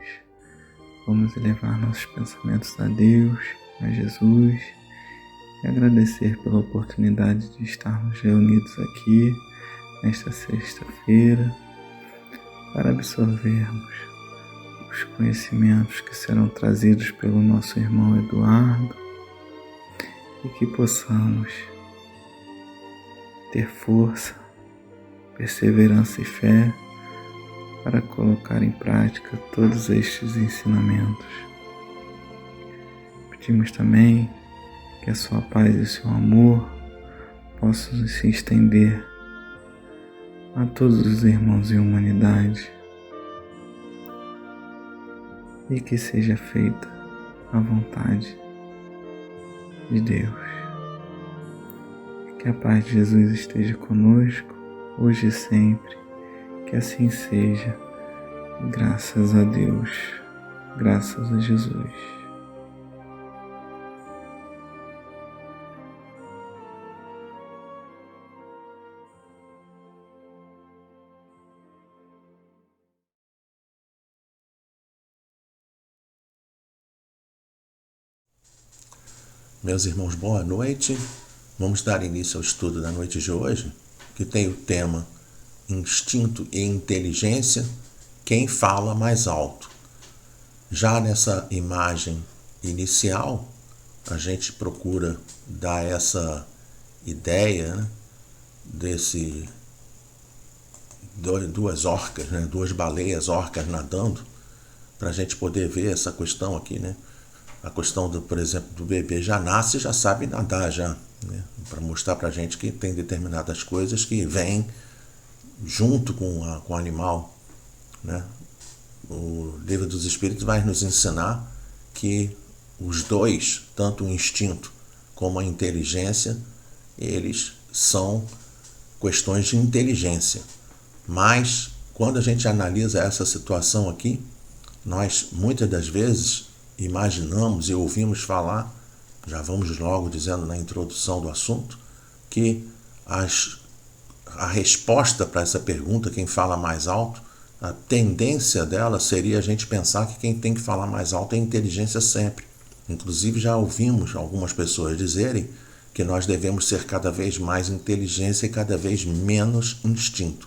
vamos elevar nossos pensamentos a Deus, a Jesus, e agradecer pela oportunidade de estarmos reunidos aqui nesta sexta-feira para absorvermos os conhecimentos que serão trazidos pelo nosso irmão Eduardo e que possamos ter força, perseverança e fé para colocar em prática todos estes ensinamentos. Pedimos também que a sua paz e o seu amor possam se estender a todos os irmãos em humanidade e que seja feita a vontade de Deus. Que Que a paz de Jesus esteja conosco, hoje e sempre. Que assim seja. Graças a Deus. Graças a Jesus. Meus irmãos, boa noite. Vamos dar início ao estudo da noite de hoje, que tem o tema Instinto e Inteligência, quem fala mais alto. Já nessa imagem inicial, a gente procura dar essa ideia, né, desse duas orcas, né, duas baleias orcas nadando, para a gente poder ver essa questão aqui, né? A questão, por exemplo, do bebê já nasce e já sabe nadar, já, né? Para mostrar para a gente que tem determinadas coisas que vêm junto com o animal, né? O Livro dos Espíritos vai nos ensinar que os dois, tanto o instinto como a inteligência, eles são questões de inteligência. Mas, quando a gente analisa essa situação aqui, nós, muitas das vezes, imaginamos e ouvimos falar, já vamos logo dizendo na introdução do assunto, que a resposta para essa pergunta, quem fala mais alto, a tendência dela seria a gente pensar que quem tem que falar mais alto é a inteligência sempre. Inclusive já ouvimos algumas pessoas dizerem que nós devemos ser cada vez mais inteligência e cada vez menos instinto.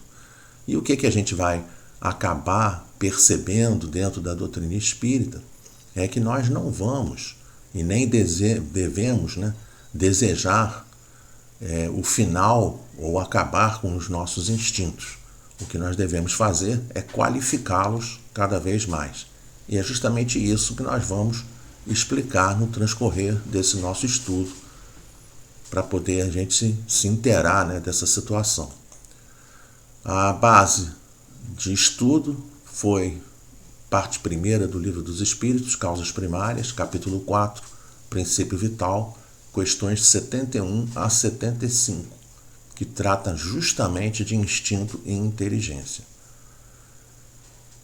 E o que a gente vai acabar percebendo dentro da doutrina espírita é que nós não vamos e nem devemos, né, desejar o final ou acabar com os nossos instintos. O que nós devemos fazer é qualificá-los cada vez mais. E é justamente isso que nós vamos explicar no transcorrer desse nosso estudo, para poder a gente se inteirar, né, dessa situação. A base de estudo foi parte primeira do Livro dos Espíritos, Causas Primárias, capítulo 4, Princípio Vital, questões 71 a 75, que trata justamente de instinto e inteligência.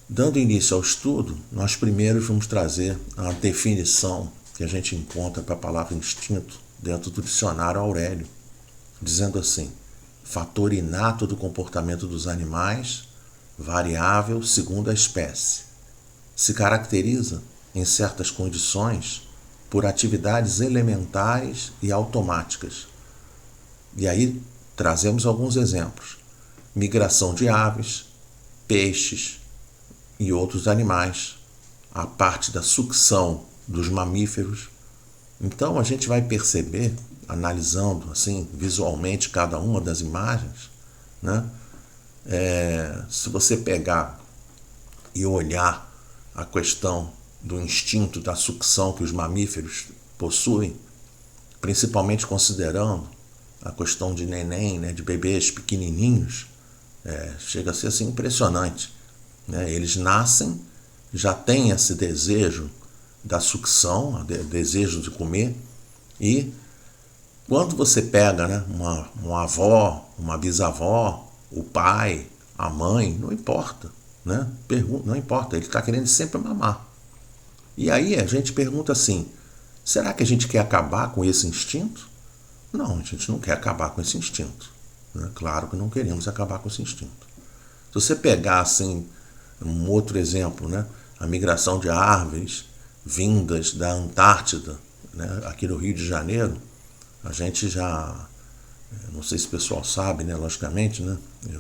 Dando início ao estudo, nós primeiro vamos trazer a definição que a gente encontra para a palavra instinto dentro do dicionário Aurélio, dizendo assim: fator inato do comportamento dos animais, variável segundo a espécie. Se caracteriza, em certas condições, por atividades elementares e automáticas. E aí trazemos alguns exemplos: migração de aves, peixes e outros animais, a parte da sucção dos mamíferos. Então a gente vai perceber, analisando assim visualmente cada uma das imagens, né? Se você pegar e olhar a questão do instinto da sucção que os mamíferos possuem, principalmente considerando a questão de neném, né, de bebês pequenininhos, chega a ser assim impressionante, né? Eles nascem, já têm esse desejo da sucção, desejo de comer, e quando você pega, né, uma avó, uma bisavó, o pai, a mãe, não importa, né? Não importa, ele está querendo sempre mamar. E aí a gente pergunta assim: será que a gente quer acabar com esse instinto? Não, a gente não quer acabar com esse instinto, né? Claro que não queremos acabar com esse instinto. Se você pegar assim um outro exemplo, né? A migração de árvores vindas da Antártida, né? Aqui no Rio de Janeiro, a gente já, não sei se o pessoal sabe, né? Logicamente, né?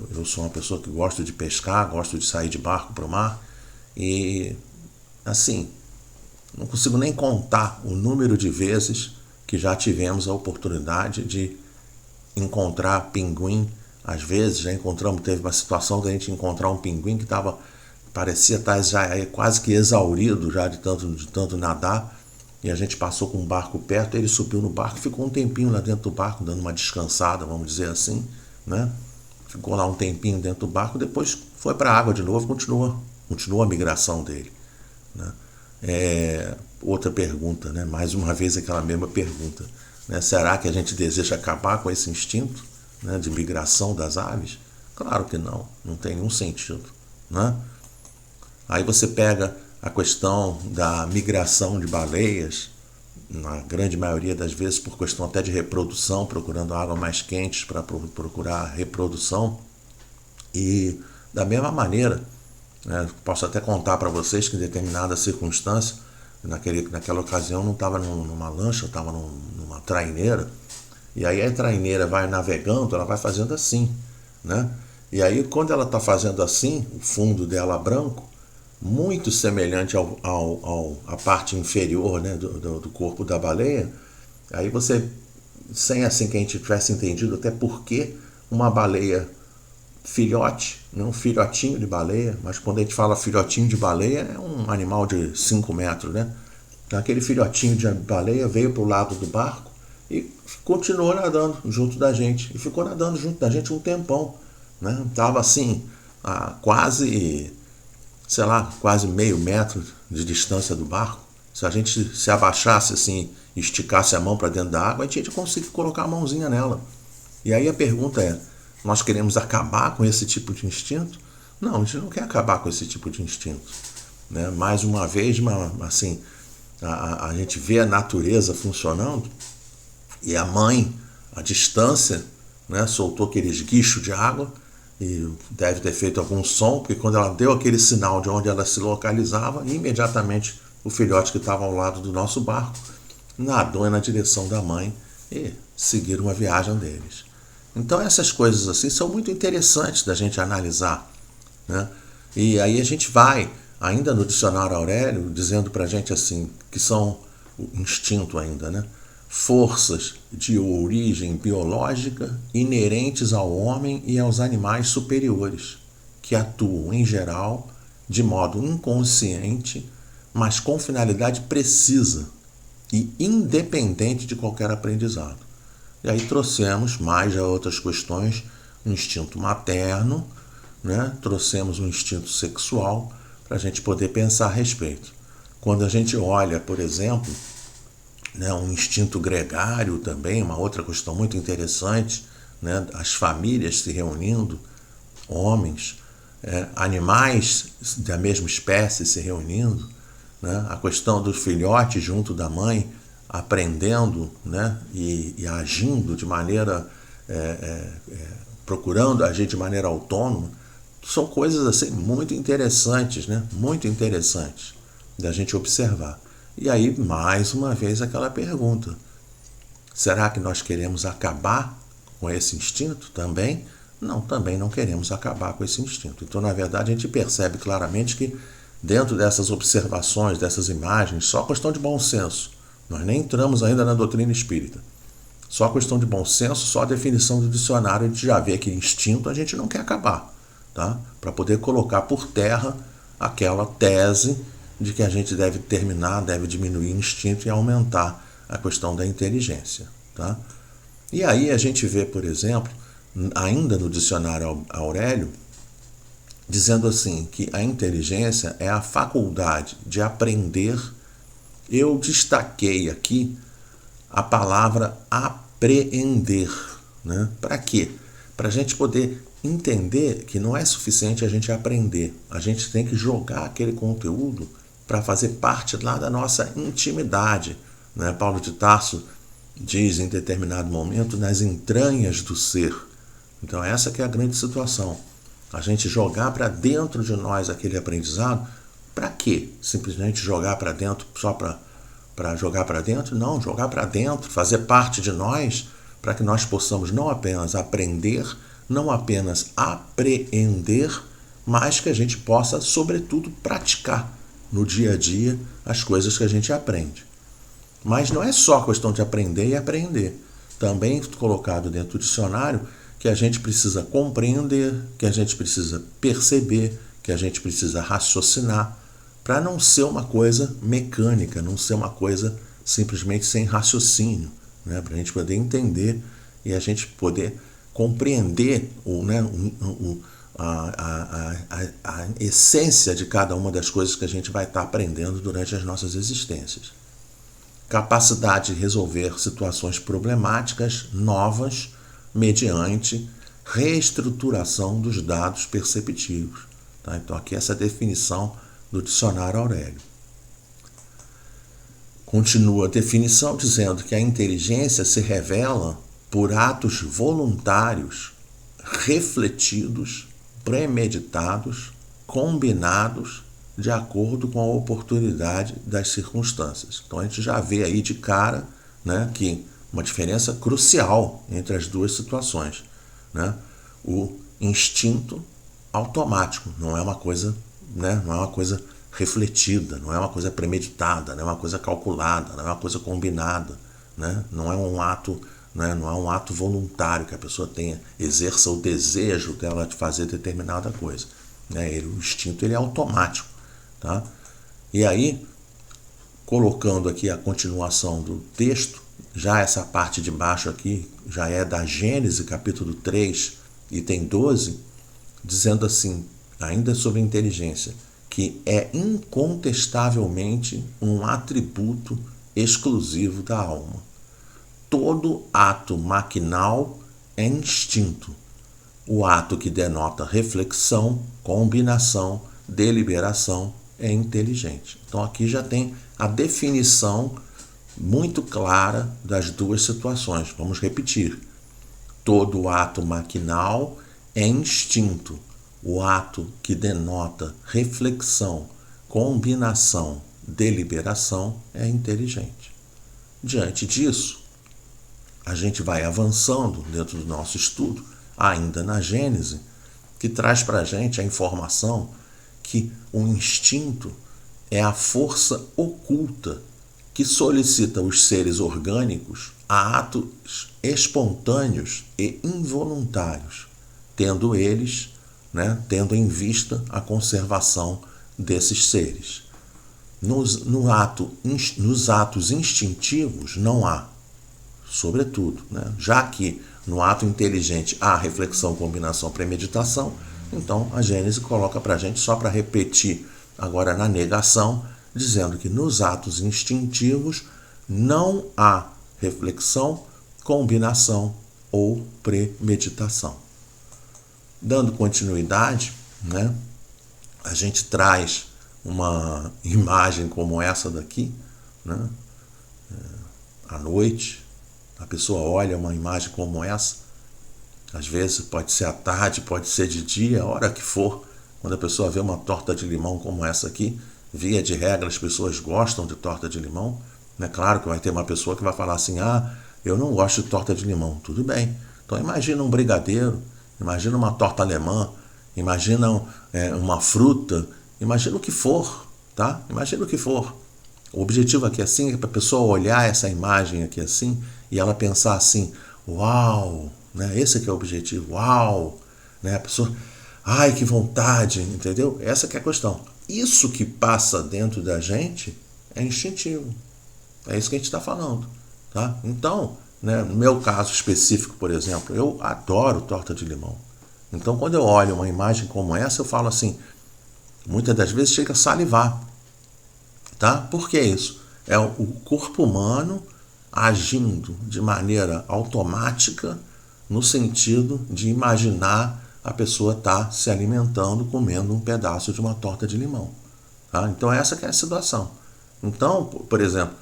Eu sou uma pessoa que gosta de pescar, gosto de sair de barco para o mar, e assim, não consigo nem contar o número de vezes que já tivemos a oportunidade de encontrar pinguim. Às vezes já encontramos, teve uma situação de a gente encontrar um pinguim que parecia estar já quase que exaurido já de tanto nadar, e a gente passou com um barco perto, ele subiu no barco e ficou um tempinho lá dentro do barco, dando uma descansada, vamos dizer assim, né? Ficou lá um tempinho dentro do barco, depois foi para a água de novo, continuou a migração dele, né? Outra pergunta, né? Mais uma vez aquela mesma pergunta, né? Será que a gente deseja acabar com esse instinto, né, de migração das aves? Claro que não, não tem nenhum sentido, né? Aí você pega a questão da migração de baleias, na grande maioria das vezes por questão até de reprodução, procurando água mais quente para procurar reprodução. E da mesma maneira, né, posso até contar para vocês que em determinada circunstância, naquela ocasião não estava numa lancha, eu estava numa traineira, e aí a traineira vai navegando, ela vai fazendo assim, né? E aí quando ela está fazendo assim, o fundo dela branco, muito semelhante à parte inferior, né, do corpo da baleia, aí você, sem assim que a gente tivesse entendido até porque uma baleia filhote, não um filhotinho de baleia, mas quando a gente fala filhotinho de baleia, é um animal de 5 metros, né? Então, aquele filhotinho de baleia veio para o lado do barco e continuou nadando junto da gente, e ficou nadando junto da gente um tempão, né? Estava assim, a quase meio metro de distância do barco. Se a gente se abaixasse assim, esticasse a mão para dentro da água, a gente ia conseguir colocar a mãozinha nela. E aí a pergunta é, nós queremos acabar com esse tipo de instinto? Não, a gente não quer acabar com esse tipo de instinto, né? Mais uma vez, assim, a gente vê a natureza funcionando e a mãe, à distância, né, soltou aquele esguicho de água e deve ter feito algum som, porque quando ela deu aquele sinal de onde ela se localizava, imediatamente o filhote que estava ao lado do nosso barco nadou na direção da mãe e seguiram a viagem deles. Então essas coisas assim são muito interessantes da gente analisar, né? E aí a gente vai, ainda no dicionário Aurélio, dizendo para a gente assim, que são o instinto ainda, né? Forças de origem biológica inerentes ao homem e aos animais superiores, que atuam em geral de modo inconsciente, mas com finalidade precisa e independente de qualquer aprendizado. E aí trouxemos mais outras questões, o instinto materno, né? Trouxemos um instinto sexual para a gente poder pensar a respeito. Quando a gente olha, por exemplo, né, um instinto gregário também, uma outra questão muito interessante, né, as famílias se reunindo, homens, animais da mesma espécie se reunindo, né, a questão do filhote junto da mãe, aprendendo, né, e agindo de maneira, procurando agir de maneira autônoma, são coisas assim muito interessantes, né, muito interessantes da gente observar. E aí, mais uma vez, aquela pergunta, será que nós queremos acabar com esse instinto também? Não, também não queremos acabar com esse instinto. Então, na verdade, a gente percebe claramente que dentro dessas observações, dessas imagens, só questão de bom senso, nós nem entramos ainda na doutrina espírita, só questão de bom senso, só a definição do dicionário, a gente já vê que instinto a gente não quer acabar, tá? Para poder colocar por terra aquela tese de que a gente deve diminuir o instinto e aumentar a questão da inteligência, tá? E aí a gente vê, por exemplo, ainda no dicionário Aurélio, dizendo assim, que a inteligência é a faculdade de aprender. Eu destaquei aqui a palavra apreender, né? Para quê? Para a gente poder entender que não é suficiente a gente aprender, a gente tem que jogar aquele conteúdo para fazer parte lá da nossa intimidade, né? Paulo de Tarso diz em determinado momento, nas entranhas do ser. Então essa que é a grande situação, a gente jogar para dentro de nós aquele aprendizado. Para quê? Simplesmente jogar para dentro só para jogar para dentro? Não, jogar para dentro, fazer parte de nós, para que nós possamos não apenas aprender, não apenas apreender, mas que a gente possa, sobretudo, praticar no dia a dia as coisas que a gente aprende. Mas não é só questão de aprender e aprender. Também colocado dentro do dicionário que a gente precisa compreender, que a gente precisa perceber, que a gente precisa raciocinar, para não ser uma coisa mecânica, não ser uma coisa simplesmente sem raciocínio, né? Para a gente poder entender e a gente poder compreender a essência de cada uma das coisas que a gente vai estar aprendendo durante as nossas existências. Capacidade de resolver situações problemáticas novas mediante reestruturação dos dados perceptivos. Tá? Então aqui essa definição do dicionário Aurélio. Continua a definição dizendo que a inteligência se revela por atos voluntários, refletidos, premeditados, combinados de acordo com a oportunidade das circunstâncias. Então a gente já vê aí de cara, né, que uma diferença crucial entre as duas situações, né? O instinto automático não é uma coisa, né, não é uma coisa refletida, não é uma coisa premeditada, não é uma coisa calculada, não é uma coisa combinada, né? Não é um ato, né, não é um ato voluntário que a pessoa exerça o desejo dela de fazer determinada coisa, né? O instinto ele é automático, tá? E aí, colocando aqui a continuação do texto, já essa parte de baixo aqui já é da Gênesis, capítulo 3, item 12, dizendo assim, ainda sobre inteligência, que é incontestavelmente um atributo exclusivo da alma. Todo ato maquinal é instinto. O ato que denota reflexão, combinação, deliberação é inteligente. Então aqui já tem a definição muito clara das duas situações. Vamos repetir. Todo ato maquinal é instinto. O ato que denota reflexão, combinação, deliberação é inteligente. Diante disso, a gente vai avançando dentro do nosso estudo, ainda na Gênese, que traz para a gente a informação que o instinto é a força oculta que solicita os seres orgânicos a atos espontâneos e involuntários, tendo eles, né, tendo em vista a conservação desses seres. Nos atos instintivos não há, sobretudo, né, já que no ato inteligente há reflexão, combinação, premeditação, então a Gênese coloca para a gente, só para repetir agora na negação, dizendo que nos atos instintivos não há reflexão, combinação ou premeditação. Dando continuidade, né, a gente traz uma imagem como essa daqui, né, à noite, a pessoa olha uma imagem como essa, às vezes pode ser à tarde, pode ser de dia, a hora que for, quando a pessoa vê uma torta de limão como essa aqui, via de regra as pessoas gostam de torta de limão, né? Claro que vai ter uma pessoa que vai falar assim, eu não gosto de torta de limão, tudo bem, então imagina um brigadeiro, imagina uma torta alemã, imagina uma fruta, imagina o que for, tá? Imagina o que for. O objetivo aqui assim é para a pessoa olhar essa imagem aqui assim e ela pensar assim, uau, né? Esse aqui é o objetivo, uau, né? A pessoa, ai que vontade, entendeu? Essa que é a questão. Isso que passa dentro da gente é instintivo. É isso que a gente está falando, tá? Então, né, no meu caso específico, por exemplo, eu adoro torta de limão. Então, quando eu olho uma imagem como essa, eu falo assim, muitas das vezes chega a salivar, tá? Por que isso? É o corpo humano agindo de maneira automática no sentido de imaginar a pessoa estar se alimentando, comendo um pedaço de uma torta de limão, tá? Então, essa que é a situação. Então, por exemplo,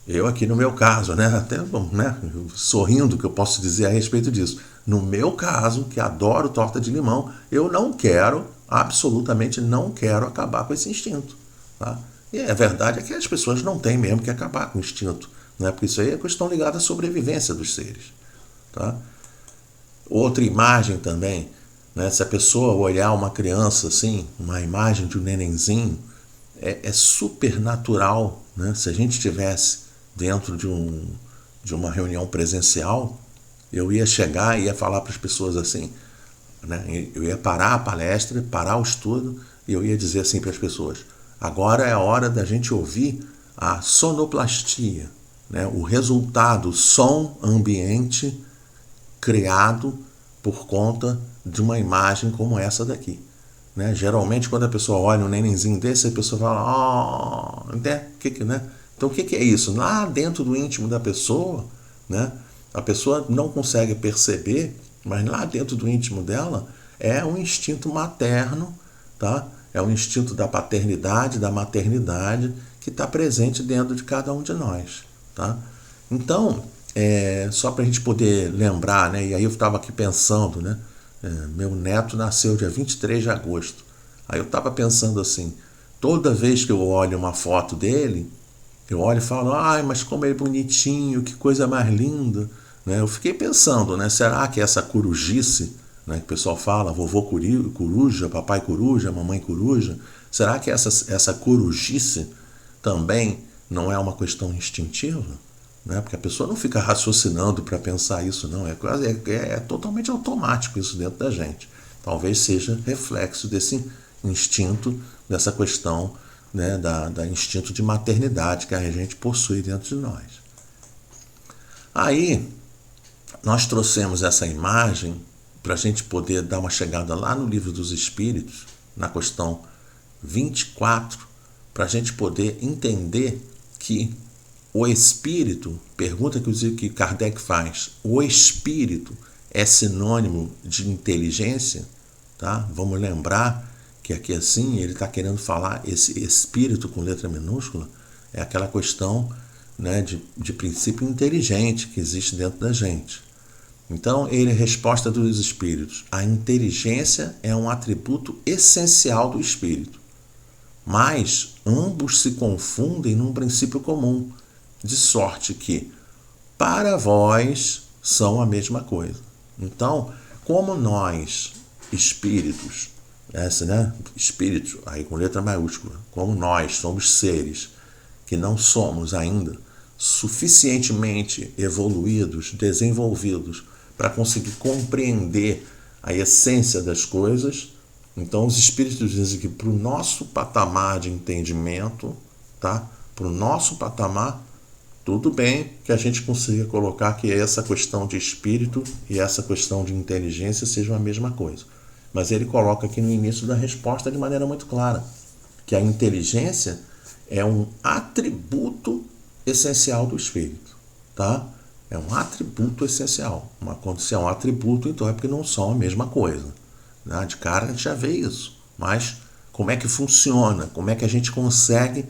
eu aqui no meu caso, né, até né, sorrindo que eu posso dizer a respeito disso, no meu caso, que adoro torta de limão, eu não quero, absolutamente não quero acabar com esse instinto, tá? E a verdade é que as pessoas não têm mesmo que acabar com o instinto, né? Porque isso aí é questão ligada à sobrevivência dos seres, tá? Outra imagem também, né, se a pessoa olhar uma criança assim, uma imagem de um nenenzinho, é super natural, né? Se a gente tivesse dentro de uma reunião presencial, eu ia chegar e ia falar para as pessoas assim, né? Eu ia parar a palestra, parar o estudo, e eu ia dizer assim para as pessoas, agora é a hora da gente ouvir a sonoplastia, né? O resultado, som ambiente criado por conta de uma imagem como essa daqui. Né? Geralmente, quando a pessoa olha um nenenzinho desse, a pessoa fala, né? Então, o que é isso? Lá dentro do íntimo da pessoa, né? A pessoa não consegue perceber, mas lá dentro do íntimo dela é um instinto materno, tá? É um instinto da paternidade, da maternidade, que está presente dentro de cada um de nós. Tá? Então, só para a gente poder lembrar, né? E aí eu estava aqui pensando, né? Meu neto nasceu dia 23 de agosto. Aí eu estava pensando assim, toda vez que eu olho uma foto dele, eu olho e falo, ai, mas como ele é bonitinho, que coisa mais linda. Né? Eu fiquei pensando, né? Será que essa corujice, né, que o pessoal fala, vovô coruja, papai coruja, mamãe coruja, será que essa corujice também não é uma questão instintiva? Né? Porque a pessoa não fica raciocinando para pensar isso, não. É totalmente automático isso dentro da gente. Talvez seja reflexo desse instinto, dessa questão, né, da instinto de maternidade que a gente possui dentro de nós. Aí, nós trouxemos essa imagem para a gente poder dar uma chegada lá no Livro dos Espíritos, na questão 24, para a gente poder entender que o espírito, pergunta que Kardec faz, o espírito é sinônimo de inteligência? Tá? Vamos lembrar que aqui assim ele está querendo falar, esse espírito com letra minúscula, é aquela questão, né, de princípio inteligente que existe dentro da gente. Então, resposta dos espíritos. A inteligência é um atributo essencial do espírito, mas ambos se confundem num princípio comum, de sorte que, para vós, são a mesma coisa. Então, como nós, espíritos, espírito, aí com letra maiúscula, como nós somos seres que não somos ainda suficientemente evoluídos, desenvolvidos, para conseguir compreender a essência das coisas, então os espíritos dizem que para o nosso patamar de entendimento, tá? Para o nosso patamar, tudo bem que a gente consiga colocar que essa questão de espírito e essa questão de inteligência sejam a mesma coisa. Mas ele coloca aqui no início da resposta de maneira muito clara, que a inteligência é um atributo essencial do espírito, tá? É um atributo essencial. Quando se é um atributo, então é porque não são a mesma coisa. Né? De cara a gente já vê isso. Mas como é que funciona? Como é que a gente consegue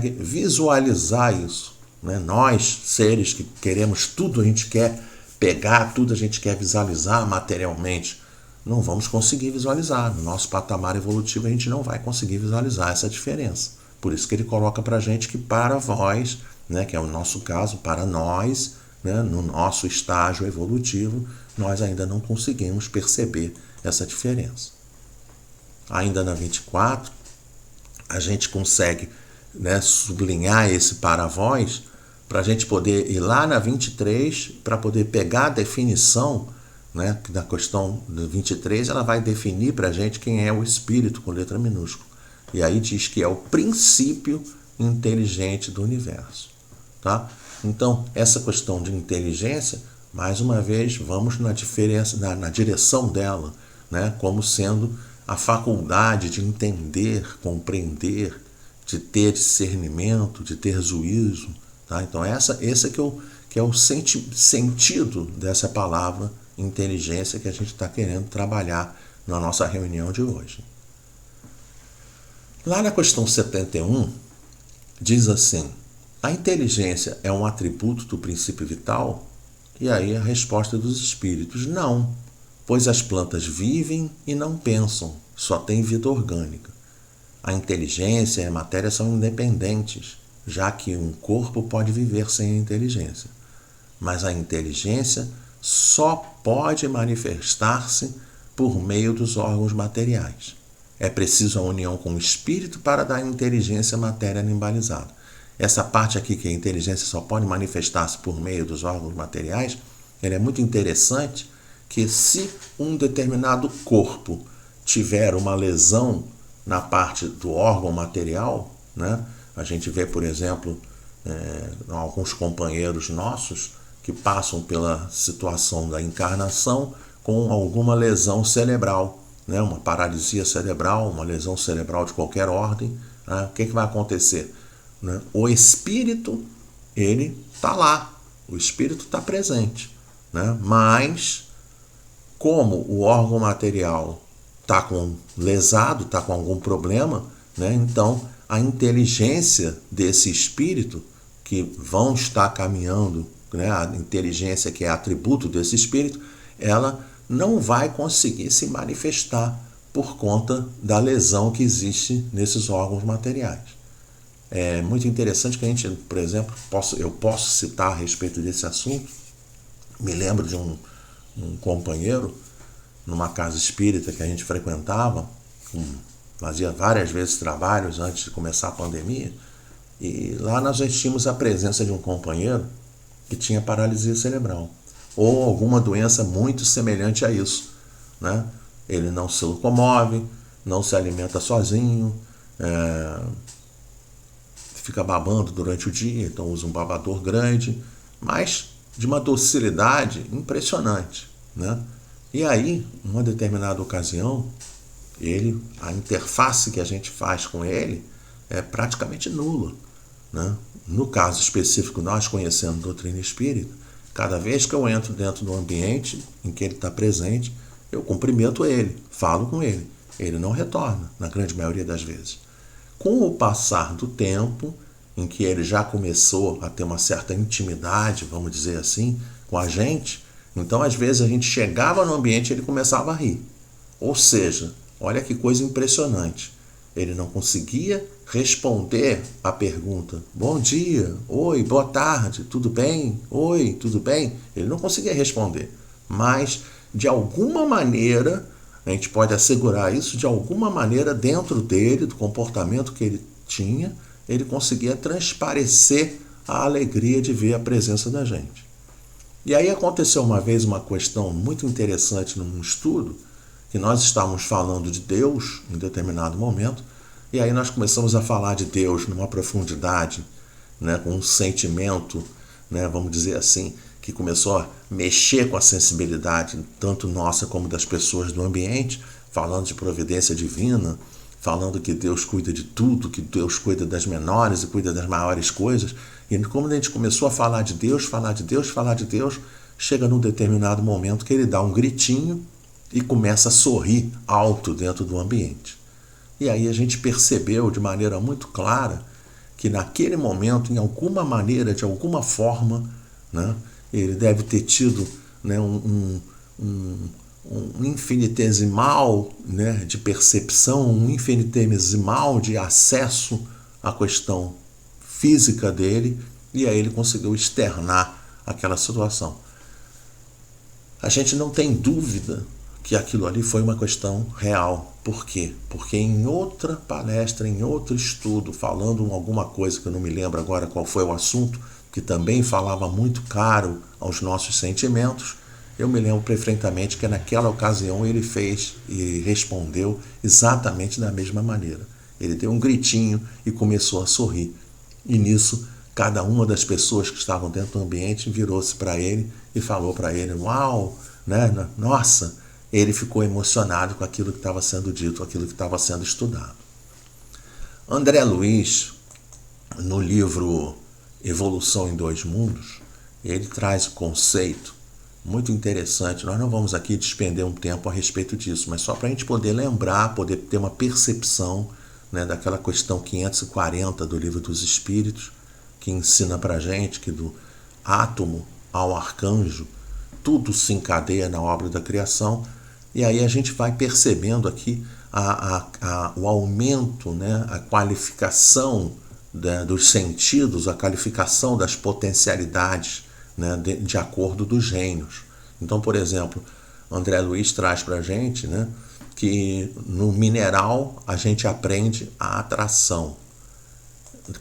visualizar isso? Né? Nós, seres que queremos tudo, a gente quer pegar tudo, a gente quer visualizar materialmente. Não vamos conseguir visualizar. No nosso patamar evolutivo a gente não vai conseguir visualizar essa diferença. Por isso que ele coloca para a gente que para vós, né, que é o nosso caso, para nós, né, no nosso estágio evolutivo, nós ainda não conseguimos perceber essa diferença. Ainda na 24, a gente consegue, né, sublinhar esse para vós, para a gente poder ir lá na 23, para poder pegar a definição, né, na questão do 23, ela vai definir para a gente quem é o espírito com letra minúscula. E aí diz que é o princípio inteligente do universo. Tá? Então, essa questão de inteligência, mais uma vez, vamos na direção dela, né, como sendo a faculdade de entender, compreender, de ter discernimento, de ter juízo. Tá? Então, esse que é o sentido dessa palavra inteligência que a gente está querendo trabalhar na nossa reunião de hoje. Lá na questão 71, diz assim, a inteligência é um atributo do princípio vital? E aí a resposta dos espíritos, não, pois as plantas vivem e não pensam, só têm vida orgânica. A inteligência e a matéria são independentes, já que um corpo pode viver sem a inteligência. Mas a inteligência só pode manifestar-se por meio dos órgãos materiais. É preciso a união com o espírito para dar inteligência à matéria animalizada. Essa parte aqui, que a inteligência só pode manifestar-se por meio dos órgãos materiais, ela é muito interessante, que se um determinado corpo tiver uma lesão na parte do órgão material, né? A gente vê, por exemplo, alguns companheiros nossos que passam pela situação da encarnação com alguma lesão cerebral, né? Uma paralisia cerebral, uma lesão cerebral de qualquer ordem. Né? O que vai acontecer? Né? O espírito, ele está lá, o espírito está presente, né? Mas como o órgão material está lesado, está com algum problema, né? Então a inteligência desse espírito, que vão estar caminhando, né? A inteligência que é atributo desse espírito, ela não vai conseguir se manifestar por conta da lesão que existe nesses órgãos materiais. É muito interessante que a gente, por exemplo, eu posso citar a respeito desse assunto. Me lembro de um companheiro numa casa espírita que a gente frequentava, fazia várias vezes trabalhos antes de começar a pandemia, e lá nós tínhamos a presença de um companheiro que tinha paralisia cerebral, ou alguma doença muito semelhante a isso, né? Ele não se locomove, não se alimenta sozinho, fica babando durante o dia, então usa um babador grande, mas de uma docilidade impressionante, né? E aí, uma determinada ocasião, a interface que a gente faz com ele é praticamente nula, né? No caso específico, nós conhecendo a doutrina espírita, cada vez que eu entro dentro do ambiente em que ele está presente, eu cumprimento ele, falo com ele. Ele não retorna, na grande maioria das vezes. Com o passar do tempo, em que ele já começou a ter uma certa intimidade, vamos dizer assim, com a gente, então às vezes a gente chegava no ambiente e ele começava a rir. Ou seja, olha que coisa impressionante. Ele não conseguia responder a pergunta: bom dia, oi, boa tarde, tudo bem? Oi, tudo bem? Ele não conseguia responder. Mas, de alguma maneira, a gente pode assegurar isso, de alguma maneira, dentro dele, do comportamento que ele tinha, ele conseguia transparecer a alegria de ver a presença da gente. E aí aconteceu uma vez uma questão muito interessante num estudo, que nós estávamos falando de Deus em determinado momento, e aí nós começamos a falar de Deus numa profundidade, né, com um sentimento, né, vamos dizer assim, que começou a mexer com a sensibilidade, tanto nossa como das pessoas do ambiente, falando de providência divina, falando que Deus cuida de tudo, que Deus cuida das menores e cuida das maiores coisas. E como a gente começou a falar de Deus, chega num determinado momento que ele dá um gritinho e começa a sorrir alto dentro do ambiente. E aí a gente percebeu de maneira muito clara que naquele momento, em alguma maneira, de alguma forma, né, ele deve ter tido, né, um infinitesimal, né, de percepção, um infinitesimal de acesso à questão física dele, e aí ele conseguiu externar aquela situação. A gente não tem dúvida que aquilo ali foi uma questão real. Por quê? Porque em outra palestra, em outro estudo, falando alguma coisa que eu não me lembro agora qual foi o assunto, que também falava muito caro aos nossos sentimentos, eu me lembro perfeitamente que naquela ocasião ele fez e respondeu exatamente da mesma maneira. Ele deu um gritinho e começou a sorrir. E nisso, cada uma das pessoas que estavam dentro do ambiente virou-se para ele e falou para ele: uau, né? Nossa! Ele ficou emocionado com aquilo que estava sendo dito, aquilo que estava sendo estudado. André Luiz, no livro Evolução em Dois Mundos, ele traz um conceito muito interessante. Nós não vamos aqui despender um tempo a respeito disso, mas só para a gente poder lembrar, poder ter uma percepção, né, daquela questão 540 do Livro dos Espíritos, que ensina para a gente que do átomo ao arcanjo, tudo se encadeia na obra da criação. E aí a gente vai percebendo aqui o aumento, né, a qualificação dos sentidos, a qualificação das potencialidades, né, de acordo dos gênios. Então, por exemplo, André Luiz traz para a gente, né, que no mineral a gente aprende a atração.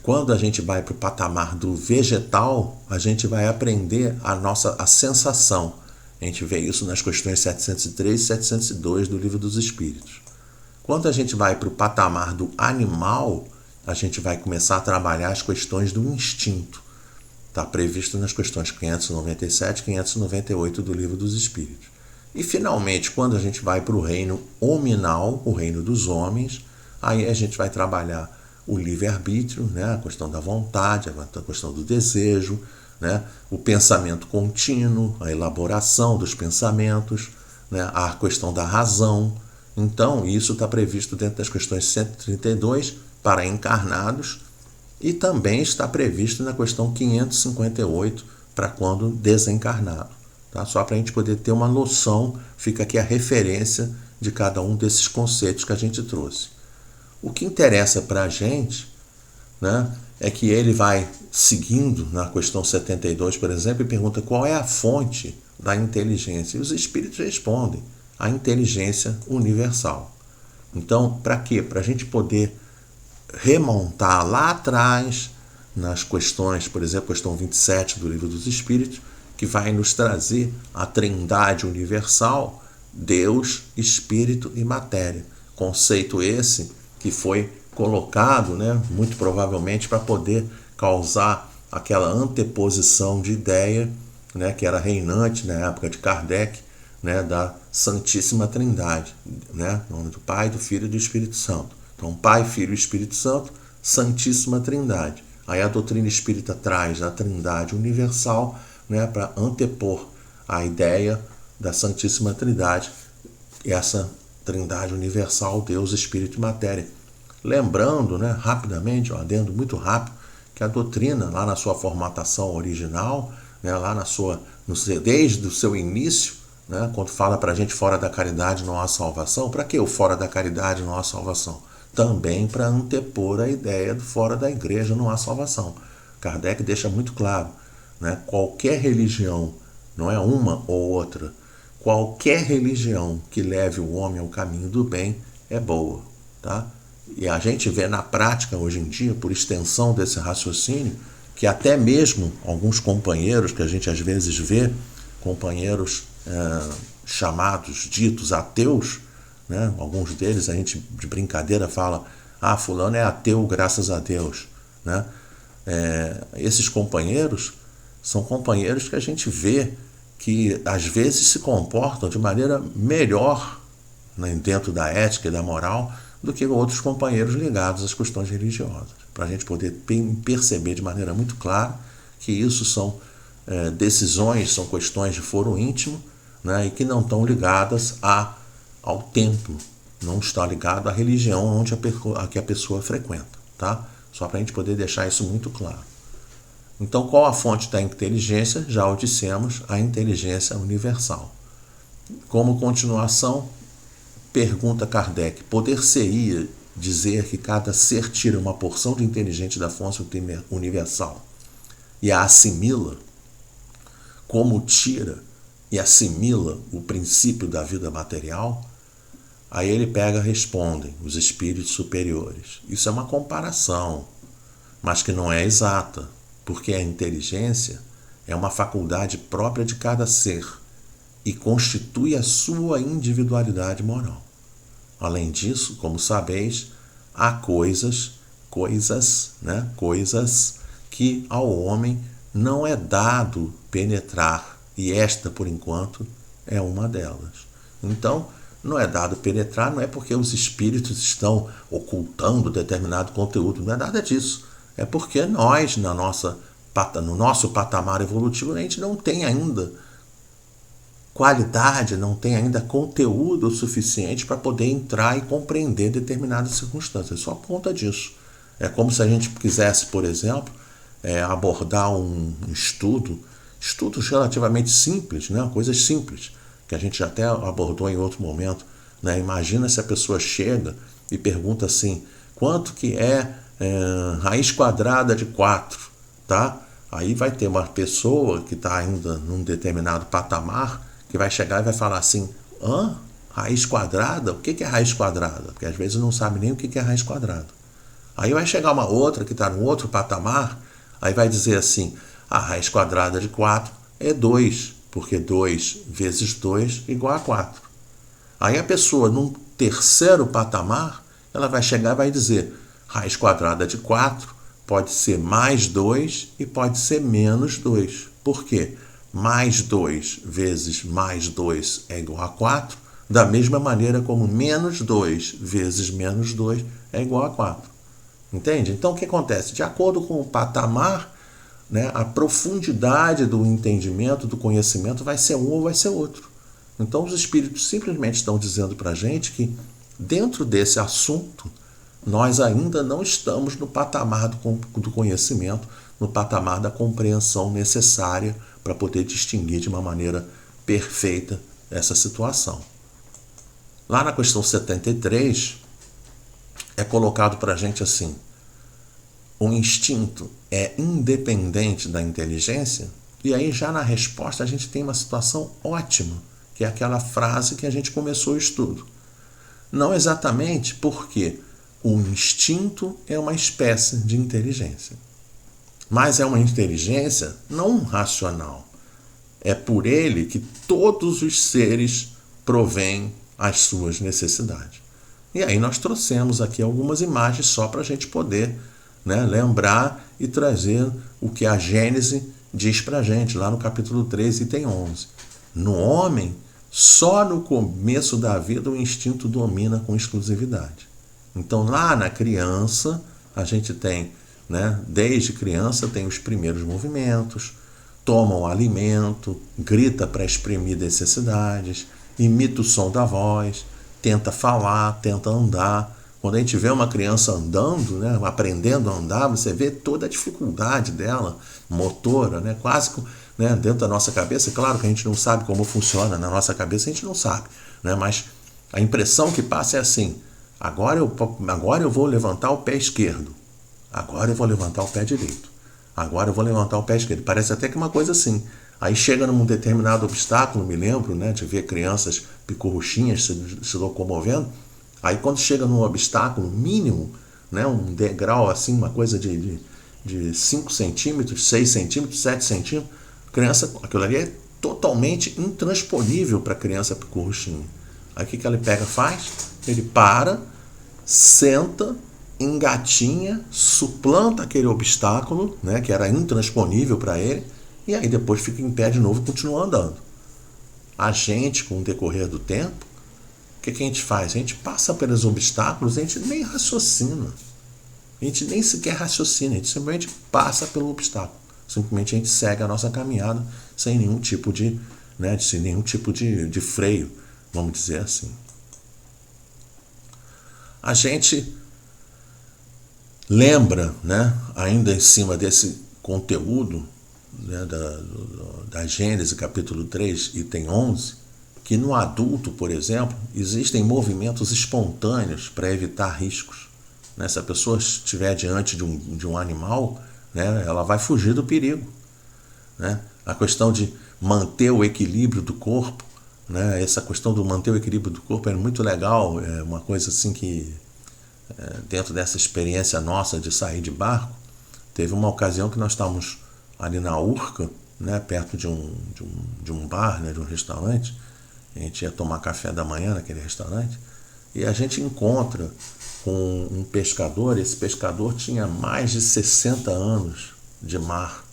Quando a gente vai para o patamar do vegetal, a gente vai aprender a sensação. A gente vê isso nas questões 703 e 702 do Livro dos Espíritos. Quando a gente vai para o patamar do animal, a gente vai começar a trabalhar as questões do instinto. Está previsto nas questões 597 e 598 do Livro dos Espíritos. E finalmente, quando a gente vai para o reino hominal, o reino dos homens, aí a gente vai trabalhar o livre-arbítrio, né? A questão da vontade, a questão do desejo, né? O pensamento contínuo, a elaboração dos pensamentos, né? A questão da razão. Então, isso está previsto dentro das questões 132 para encarnados e também está previsto na questão 558 para quando desencarnado. Tá? Só para a gente poder ter uma noção, fica aqui a referência de cada um desses conceitos que a gente trouxe. O que interessa para a gente, né, é que ele vai seguindo na questão 72, por exemplo, e pergunta qual é a fonte da inteligência. E os espíritos respondem, a inteligência universal. Então, para quê? Para a gente poder remontar lá atrás nas questões, por exemplo, questão 27 do Livro dos Espíritos, que vai nos trazer a trindade universal, Deus, Espírito e Matéria. Conceito esse que foi colocado, né, muito provavelmente para poder causar aquela anteposição de ideia, né, que era reinante na época de Kardec, né, da Santíssima Trindade, né, em nome do Pai, do Filho e do Espírito Santo. Então, Pai, Filho e Espírito Santo, Santíssima Trindade. Aí a doutrina espírita traz a Trindade universal, né, para antepor a ideia da Santíssima Trindade, essa Trindade universal, Deus, Espírito e Matéria. Lembrando, né, rapidamente, um adendo muito rápido, que a doutrina, lá na sua formatação original, né, lá desde o seu início, né, quando fala para a gente fora da caridade não há salvação, para que o fora da caridade não há salvação? Também para antepor a ideia do fora da igreja não há salvação. Kardec deixa muito claro, né, qualquer religião, não é uma ou outra, qualquer religião que leve o homem ao caminho do bem é boa. Tá? E a gente vê na prática hoje em dia, por extensão desse raciocínio, que até mesmo alguns companheiros que a gente às vezes vê, companheiros chamados, ditos ateus, né? Alguns deles a gente de brincadeira fala, fulano é ateu graças a Deus. Né? Esses companheiros são companheiros que a gente vê que às vezes se comportam de maneira melhor, né, dentro da ética e da moral do que outros companheiros ligados às questões religiosas. Para a gente poder perceber de maneira muito clara que isso são decisões, são questões de foro íntimo, né, e que não estão ligadas ao templo, não está ligado à religião onde que a pessoa frequenta. Tá? Só para a gente poder deixar isso muito claro. Então, qual a fonte da inteligência? Já o dissemos, a inteligência universal. Como continuação, pergunta Kardec, poder-se-ia dizer que cada ser tira uma porção de inteligente da fonte universal e a assimila, como tira e assimila o princípio da vida material? Aí ele respondem os espíritos superiores. Isso é uma comparação, mas que não é exata, porque a inteligência é uma faculdade própria de cada ser e constitui a sua individualidade moral. Além disso, como sabeis, há coisas que ao homem não é dado penetrar, e esta, por enquanto, é uma delas. Então, não é dado penetrar, não é porque os espíritos estão ocultando determinado conteúdo, não é nada disso. É porque nós, no nosso patamar evolutivo, a gente não tem ainda qualidade, não tem ainda conteúdo suficiente para poder entrar e compreender determinadas circunstâncias. Só por conta disso. É como se a gente quisesse, por exemplo, abordar estudos relativamente simples, né? Coisas simples, que a gente até abordou em outro momento. Né? Imagina se a pessoa chega e pergunta assim, quanto que é raiz quadrada de 4? Tá? Aí vai ter uma pessoa que está ainda num determinado patamar que vai chegar e vai falar assim, raiz quadrada? O que é raiz quadrada? Porque às vezes não sabe nem o que é raiz quadrada. Aí vai chegar uma outra que está num outro patamar, aí vai dizer assim, a raiz quadrada de 4 é 2, porque 2 vezes 2 igual a 4. Aí a pessoa, num terceiro patamar, ela vai chegar e vai dizer, raiz quadrada de 4 pode ser mais 2 e pode ser menos 2. Por quê? mais 2 vezes mais 2 é igual a 4, da mesma maneira como menos 2 vezes menos 2 é igual a 4. Entende? Então, o que acontece? De acordo com o patamar, né, a profundidade do entendimento, do conhecimento vai ser um ou vai ser outro. Então, os espíritos simplesmente estão dizendo para a gente que, dentro desse assunto, nós ainda não estamos no patamar do conhecimento, no patamar da compreensão necessária para poder distinguir de uma maneira perfeita essa situação. Lá na questão 73, é colocado para a gente assim: o instinto é independente da inteligência? E aí já na resposta a gente tem uma situação ótima, que é aquela frase que a gente começou o estudo. Não exatamente porque o instinto é uma espécie de inteligência, mas é uma inteligência não racional. É por ele que todos os seres provêm as suas necessidades. E aí nós trouxemos aqui algumas imagens só para a gente poder, né, lembrar e trazer o que a Gênese diz para a gente, lá no capítulo 3, item 11. No homem, só no começo da vida o instinto domina com exclusividade. Então lá na criança, a gente tem, né, desde criança tem os primeiros movimentos, toma o alimento, grita para exprimir necessidades, imita o som da voz, tenta falar, tenta andar. Quando a gente vê uma criança andando, né, aprendendo a andar, você vê toda a dificuldade dela, motora, né, quase, né, dentro da nossa cabeça. Claro que a gente não sabe como funciona, na nossa cabeça a gente não sabe, né, mas a impressão que passa é assim: agora eu vou levantar o pé esquerdo, agora eu vou levantar o pé direito, agora eu vou levantar o pé esquerdo. Parece até que uma coisa assim. Aí chega num determinado obstáculo, me lembro, né, de ver crianças picorruchinhas se locomovendo. Aí quando chega num obstáculo mínimo, né, um degrau assim, uma coisa de 5 centímetros, 6 centímetros, 7 centímetros, criança, aquilo ali é totalmente intransponível para a criança picorruchinha. Aí o que ele pega, faz? Ele para, senta, engatinha, suplanta aquele obstáculo, né, que era intransponível para ele, e aí depois fica em pé de novo e continua andando. A gente, com o decorrer do tempo, o que a gente faz? A gente passa pelos obstáculos, a gente nem raciocina. A gente nem sequer raciocina, a gente simplesmente passa pelo obstáculo. Simplesmente a gente segue a nossa caminhada sem nenhum tipo de, né, sem nenhum tipo de freio, vamos dizer assim. A gente lembra, né, ainda em cima desse conteúdo, né, da Gênese, capítulo 3, item 11, que no adulto, por exemplo, existem movimentos espontâneos para evitar riscos. Né? Se a pessoa estiver diante de um animal, né, ela vai fugir do perigo. Né? A questão de manter o equilíbrio do corpo, né, essa questão do manter o equilíbrio do corpo é muito legal, é uma coisa assim que, dentro dessa experiência nossa de sair de barco, teve uma ocasião que nós estávamos ali na Urca, né, perto de um bar, né, de um restaurante. A gente ia tomar café da manhã naquele restaurante e a gente encontra com um pescador. Esse pescador tinha mais de 60 anos de mar.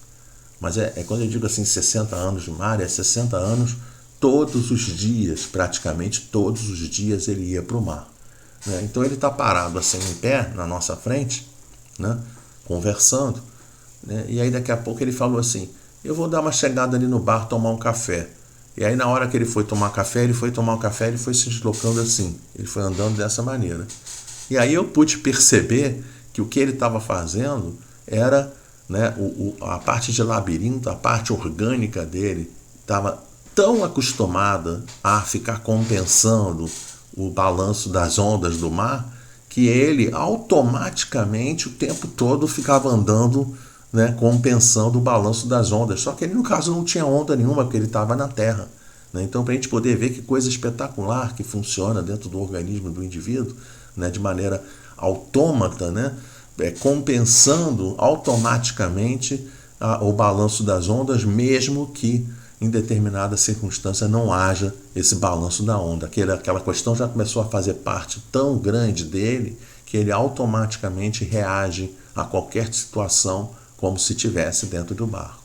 Mas quando eu digo assim 60 anos de mar, é 60 anos todos os dias, praticamente todos os dias ele ia para o mar. Né? Então ele está parado assim em pé na nossa frente, né, conversando. Né? E aí daqui a pouco ele falou assim: eu vou dar uma chegada ali no bar tomar um café. E aí na hora que ele foi tomar café, ele foi se deslocando assim, ele foi andando dessa maneira. E aí eu pude perceber que o que ele estava fazendo era, né, a parte de labirinto, a parte orgânica dele estava tão acostumada a ficar compensando o balanço das ondas do mar, que ele automaticamente o tempo todo ficava andando, né, compensando o balanço das ondas. Só que ele, no caso, não tinha onda nenhuma, porque ele estava na Terra. Né? Então, para a gente poder ver que coisa espetacular que funciona dentro do organismo do indivíduo, né, de maneira autômata, né, compensando automaticamente o balanço das ondas, mesmo que em determinada circunstância não haja esse balanço da onda. Aquela questão já começou a fazer parte tão grande dele que ele automaticamente reage a qualquer situação como se estivesse dentro do barco.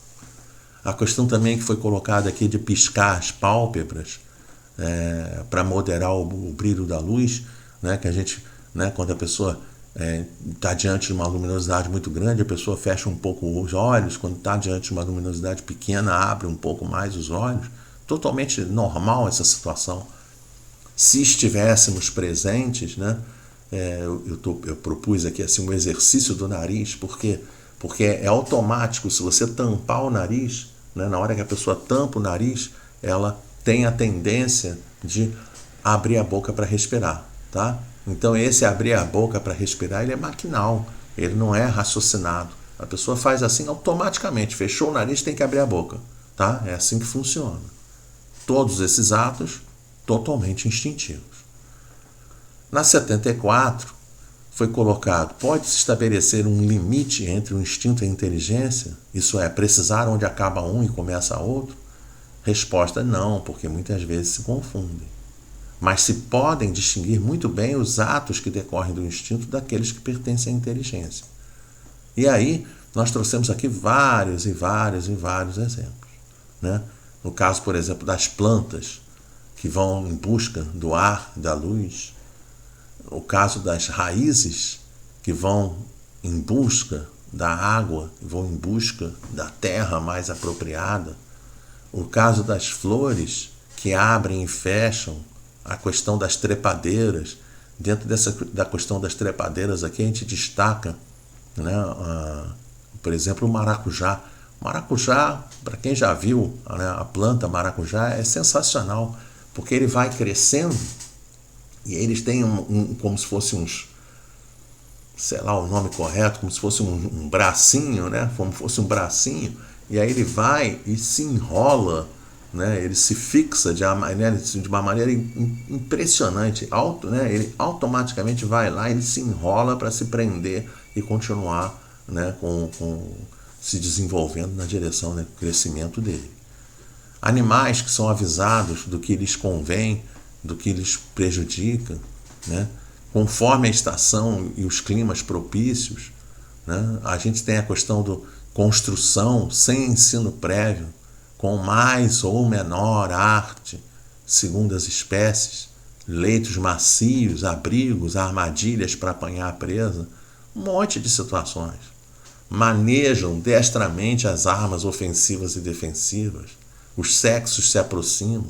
A questão também que foi colocada aqui de piscar as pálpebras para moderar o brilho da luz, né? Que a gente, né, quando a pessoa está diante de uma luminosidade muito grande, a pessoa fecha um pouco os olhos, quando está diante de uma luminosidade pequena, abre um pouco mais os olhos. Totalmente normal essa situação. Se estivéssemos presentes, né, eu propus aqui assim, um exercício do nariz, porque é automático. Se você tampar o nariz, né, na hora que a pessoa tampa o nariz, ela tem a tendência de abrir a boca para respirar, tá? Então esse abrir a boca para respirar, ele é maquinal, ele não é raciocinado. A pessoa faz assim automaticamente, fechou o nariz, tem que abrir a boca, tá? É assim que funciona. Todos esses atos totalmente instintivos. Na 74, foi colocado, pode-se estabelecer um limite entre o instinto e a inteligência? Isso é, precisar onde acaba um e começa outro? Resposta, não, porque muitas vezes se confundem. Mas se podem distinguir muito bem os atos que decorrem do instinto daqueles que pertencem à inteligência. E aí, nós trouxemos aqui vários exemplos, né? No caso, por exemplo, das plantas, que vão em busca do ar, da luz. O caso das raízes, que vão em busca da água, vão em busca da terra mais apropriada. O caso das flores, que abrem e fecham. A questão das trepadeiras. Dentro da questão das trepadeiras aqui, a gente destaca, né, por exemplo, o maracujá. O maracujá, para quem já viu, né, a planta maracujá é sensacional, porque ele vai crescendo e eles têm como se fosse uns, sei lá o nome correto, como se fosse um bracinho, né, como se fosse um bracinho, e aí ele vai e se enrola, né, ele se fixa de uma maneira impressionante, né, ele automaticamente vai lá, ele se enrola para se prender e continuar, né, se desenvolvendo na direção, né, do crescimento dele. Animais que são avisados do que lhes convém, do que lhes prejudica, né, conforme a estação e os climas propícios, né, a gente tem a questão da construção sem ensino prévio, com mais ou menor arte, segundo as espécies, leitos macios, abrigos, armadilhas para apanhar a presa, um monte de situações. Manejam destramente as armas ofensivas e defensivas, os sexos se aproximam,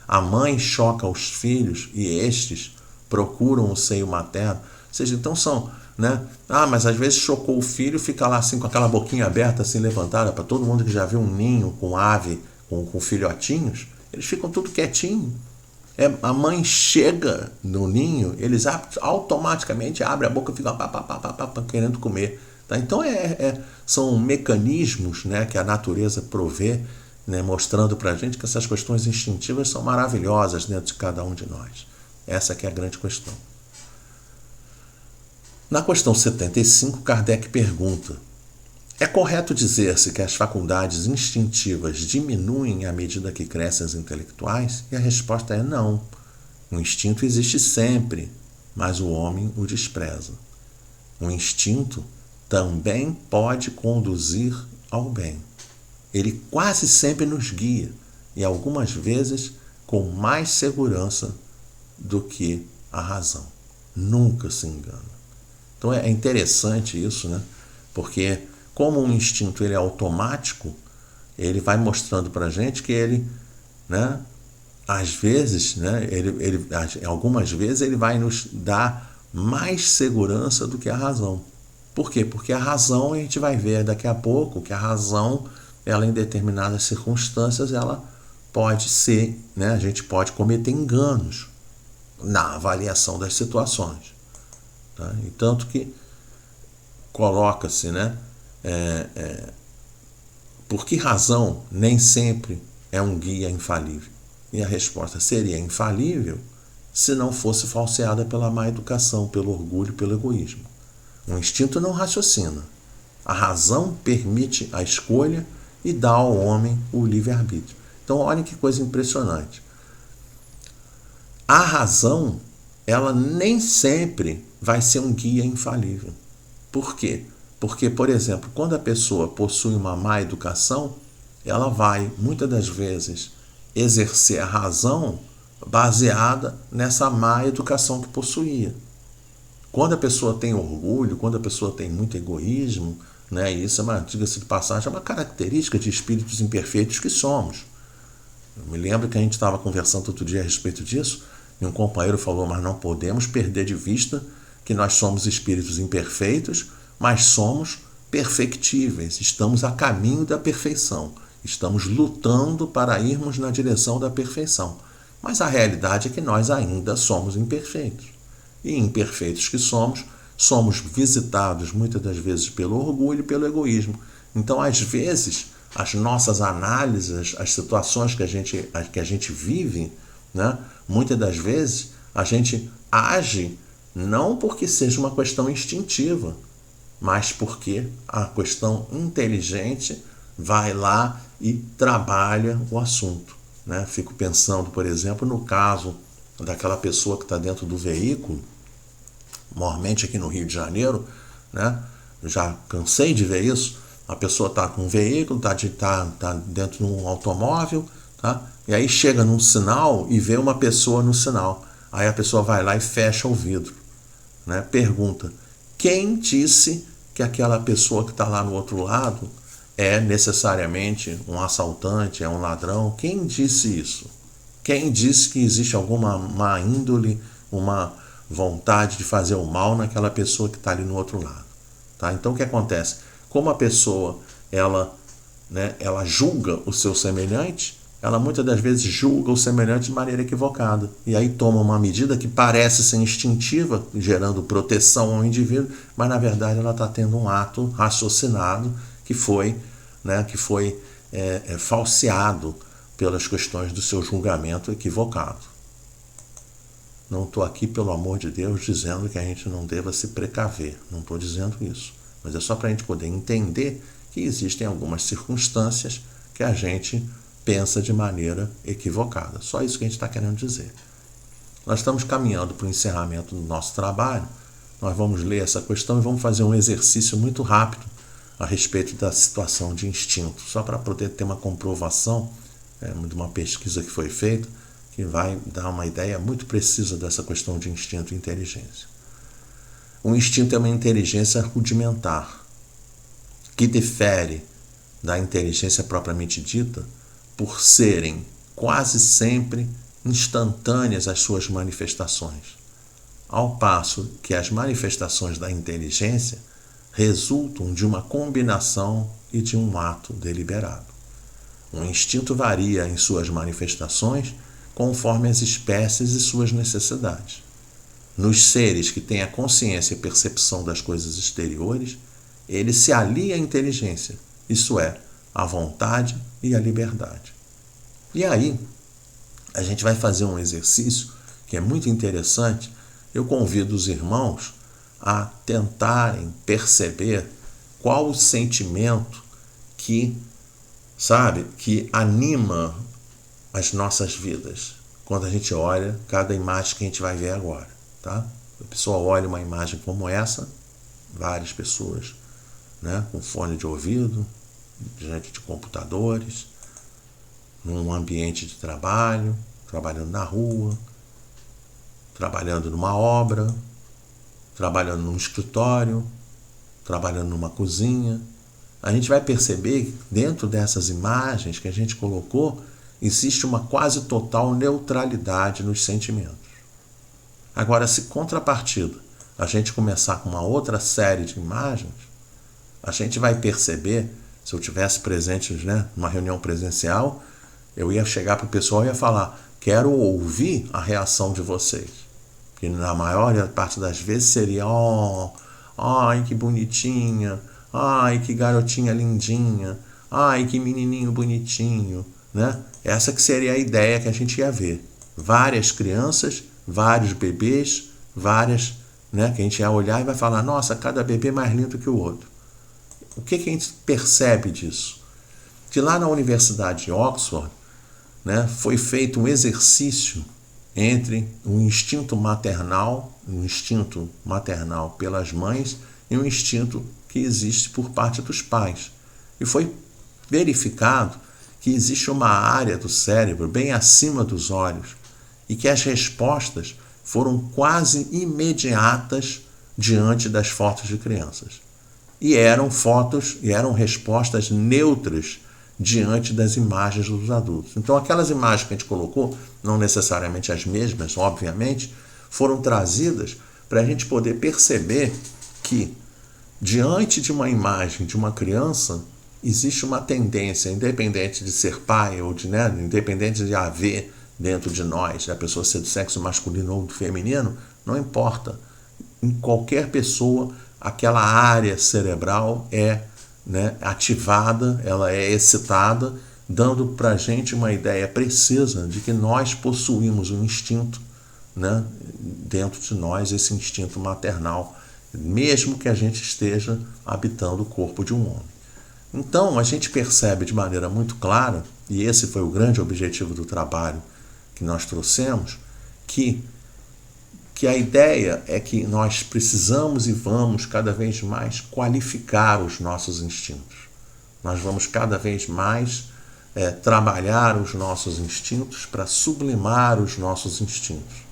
a mãe choca os filhos e estes procuram o seio materno. Ou seja, então são, né? Mas às vezes chocou o filho, fica lá assim com aquela boquinha aberta, assim levantada, para todo mundo que já viu um ninho com ave, com filhotinhos, eles ficam tudo quietinho. A mãe chega no ninho, eles automaticamente abrem a boca e ficam querendo comer. Tá? Então são mecanismos, né, que a natureza provê, né, mostrando para a gente que essas questões instintivas são maravilhosas dentro de cada um de nós. Essa que é a grande questão. Na questão 75, Kardec pergunta: é correto dizer-se que as faculdades instintivas diminuem à medida que crescem as intelectuais? E a resposta é não. O instinto existe sempre, mas o homem o despreza. O instinto também pode conduzir ao bem. Ele quase sempre nos guia, e algumas vezes com mais segurança do que a razão. Nunca se engana. Então é interessante isso, né? Porque como um instinto ele é automático, ele vai mostrando para a gente que ele, né, às vezes, né, algumas vezes ele vai nos dar mais segurança do que a razão. Por quê? Porque a razão, a gente vai ver daqui a pouco que a razão, ela em determinadas circunstâncias, ela pode ser, né, a gente pode cometer enganos na avaliação das situações. Tá? E tanto que coloca-se, né, por que razão nem sempre é um guia infalível? E a resposta seria infalível se não fosse falseada pela má educação, pelo orgulho, pelo egoísmo. O instinto não raciocina. A razão permite a escolha e dá ao homem o livre-arbítrio. Então, olhem que coisa impressionante. A razão, ela nem sempre vai ser um guia infalível. Por quê? Porque, por exemplo, quando a pessoa possui uma má educação, ela vai, muitas das vezes, exercer a razão baseada nessa má educação que possuía. Quando a pessoa tem orgulho, quando a pessoa tem muito egoísmo, né, isso é uma, diga-se de passagem, é uma característica de espíritos imperfeitos que somos. Eu me lembro que a gente estava conversando outro dia a respeito disso, e um companheiro falou, mas não podemos perder de vista que nós somos espíritos imperfeitos, mas somos perfectíveis, estamos a caminho da perfeição, estamos lutando para irmos na direção da perfeição. Mas a realidade é que nós ainda somos imperfeitos. E imperfeitos que somos visitados muitas das vezes pelo orgulho e pelo egoísmo. Então, às vezes, as nossas análises, as situações que a gente vive, né, muitas das vezes a gente age não porque seja uma questão instintiva, mas porque a questão inteligente vai lá e trabalha o assunto. Né? Fico pensando, por exemplo, no caso daquela pessoa que está dentro do veículo, normalmente aqui no Rio de Janeiro, né? Já cansei de ver isso, a pessoa está com um veículo, está dentro de um automóvel, tá? E aí chega num sinal e vê uma pessoa no sinal. Aí a pessoa vai lá e fecha o vidro. Né? Pergunta, quem disse que aquela pessoa que está lá no outro lado é necessariamente um assaltante, é um ladrão? Quem disse isso? Quem disse que existe alguma má índole, uma vontade de fazer o mal naquela pessoa que está ali no outro lado? Tá? Então o que acontece? Como a pessoa ela julga o seu semelhante, ela muitas das vezes julga o semelhante de maneira equivocada. E aí toma uma medida que parece ser instintiva, gerando proteção ao indivíduo, mas na verdade ela está tendo um ato raciocinado que foi falseado pelas questões do seu julgamento equivocado. Não estou aqui, pelo amor de Deus, dizendo que a gente não deva se precaver. Não estou dizendo isso. Mas é só para a gente poder entender que existem algumas circunstâncias que a gente pensa de maneira equivocada. Só isso que a gente está querendo dizer. Nós estamos caminhando para o encerramento do nosso trabalho. Nós vamos ler essa questão e vamos fazer um exercício muito rápido a respeito da situação de instinto, só para poder ter uma comprovação de uma pesquisa que foi feita, que vai dar uma ideia muito precisa dessa questão de instinto e inteligência. O instinto é uma inteligência rudimentar, que difere da inteligência propriamente dita por serem quase sempre instantâneas as suas manifestações, ao passo que as manifestações da inteligência resultam de uma combinação e de um ato deliberado. O instinto varia em suas manifestações conforme as espécies e suas necessidades. Nos seres que têm a consciência e percepção das coisas exteriores, ele se alia à inteligência, isso é, à vontade e à liberdade. E aí, a gente vai fazer um exercício que é muito interessante. Eu convido os irmãos a tentarem perceber qual o sentimento que anima as nossas vidas quando a gente olha cada imagem que a gente vai ver agora, tá? A pessoa olha uma imagem como essa, várias pessoas, né, com fone de ouvido, diante de computadores, num ambiente de trabalho, trabalhando na rua, trabalhando numa obra, trabalhando num escritório, trabalhando numa cozinha. A gente vai perceber que dentro dessas imagens que a gente colocou, existe uma quase total neutralidade nos sentimentos. Agora, se contrapartida a gente começar com uma outra série de imagens, a gente vai perceber, se eu tivesse presente, né, numa reunião presencial, eu ia chegar para o pessoal e ia falar, quero ouvir a reação de vocês. Que na maior parte das vezes seria, ai que bonitinha, ai que garotinha lindinha, ai que menininho bonitinho, né? Essa que seria a ideia que a gente ia ver. Várias crianças, vários bebês, várias, né, que a gente ia olhar e vai falar, nossa, cada bebê mais lindo que o outro. O que a gente percebe disso? Que lá na Universidade de Oxford, né, foi feito um exercício entre um instinto maternal pelas mães e um instinto que existe por parte dos pais. E foi verificado que existe uma área do cérebro bem acima dos olhos e que as respostas foram quase imediatas diante das fotos de crianças. E eram respostas neutras diante das imagens dos adultos. Então, aquelas imagens que a gente colocou, não necessariamente as mesmas, obviamente, foram trazidas para a gente poder perceber que, diante de uma imagem de uma criança, existe uma tendência, independente de ser pai ou independente de haver dentro de nós, a pessoa ser do sexo masculino ou do feminino, não importa. Em qualquer pessoa, aquela área cerebral é ativada, ela é excitada, dando para a gente uma ideia precisa de que nós possuímos um instinto, dentro de nós, esse instinto maternal, mesmo que a gente esteja habitando o corpo de um homem. Então, a gente percebe de maneira muito clara, e esse foi o grande objetivo do trabalho que nós trouxemos, que a ideia é que nós precisamos e vamos cada vez mais qualificar os nossos instintos. Nós vamos cada vez mais trabalhar os nossos instintos para sublimar os nossos instintos,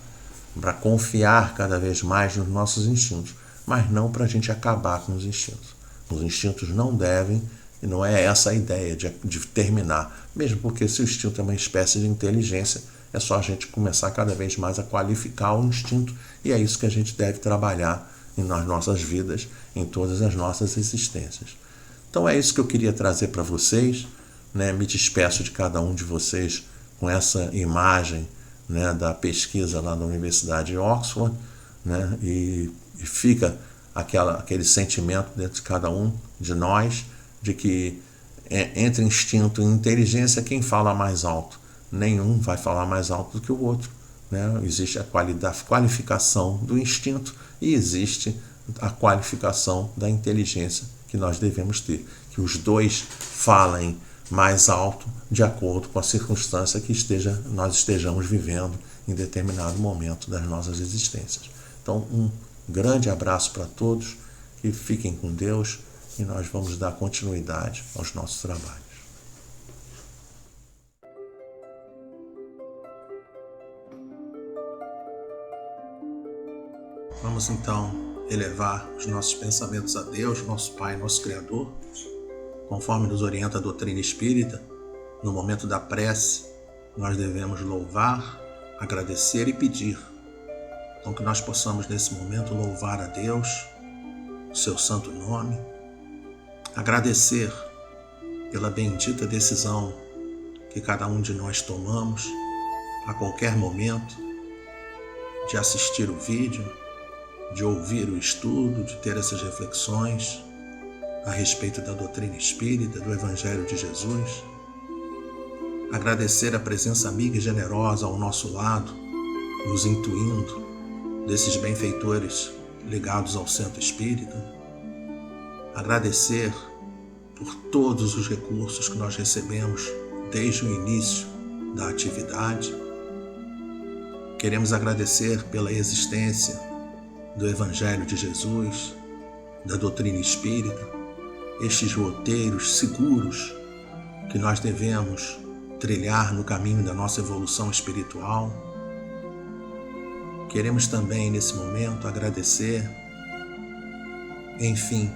para confiar cada vez mais nos nossos instintos, mas não para a gente acabar com os instintos. Os instintos não devem, e não é essa a ideia de terminar, mesmo porque se o instinto é uma espécie de inteligência, é só a gente começar cada vez mais a qualificar o instinto, e é isso que a gente deve trabalhar nas nossas vidas, em todas as nossas existências. Então é isso que eu queria trazer para vocês, Me despeço de cada um de vocês com essa imagem, da pesquisa lá da Universidade de Oxford, e fica aquele sentimento dentro de cada um de nós, de que entre instinto e inteligência, quem fala mais alto? Nenhum vai falar mais alto do que o outro. Existe a qualificação do instinto e existe a qualificação da inteligência que nós devemos ter. Que os dois falem mais alto de acordo com a circunstância que nós estejamos vivendo em determinado momento das nossas existências. Então, um grande abraço para todos, que fiquem com Deus e nós vamos dar continuidade aos nossos trabalhos. Vamos então elevar os nossos pensamentos a Deus, nosso Pai, nosso Criador, conforme nos orienta a doutrina espírita. No momento da prece, nós devemos louvar, agradecer e pedir. Então que nós possamos nesse momento louvar a Deus, o seu santo nome, agradecer pela bendita decisão que cada um de nós tomamos a qualquer momento de assistir o vídeo, de ouvir o estudo, de ter essas reflexões a respeito da doutrina espírita, do Evangelho de Jesus. Agradecer a presença amiga e generosa ao nosso lado, nos intuindo desses benfeitores ligados ao Centro Espírita. Agradecer por todos os recursos que nós recebemos desde o início da atividade. Queremos agradecer pela existência do Evangelho de Jesus, da doutrina espírita, estes roteiros seguros que nós devemos trilhar no caminho da nossa evolução espiritual. Queremos também, nesse momento, agradecer, enfim,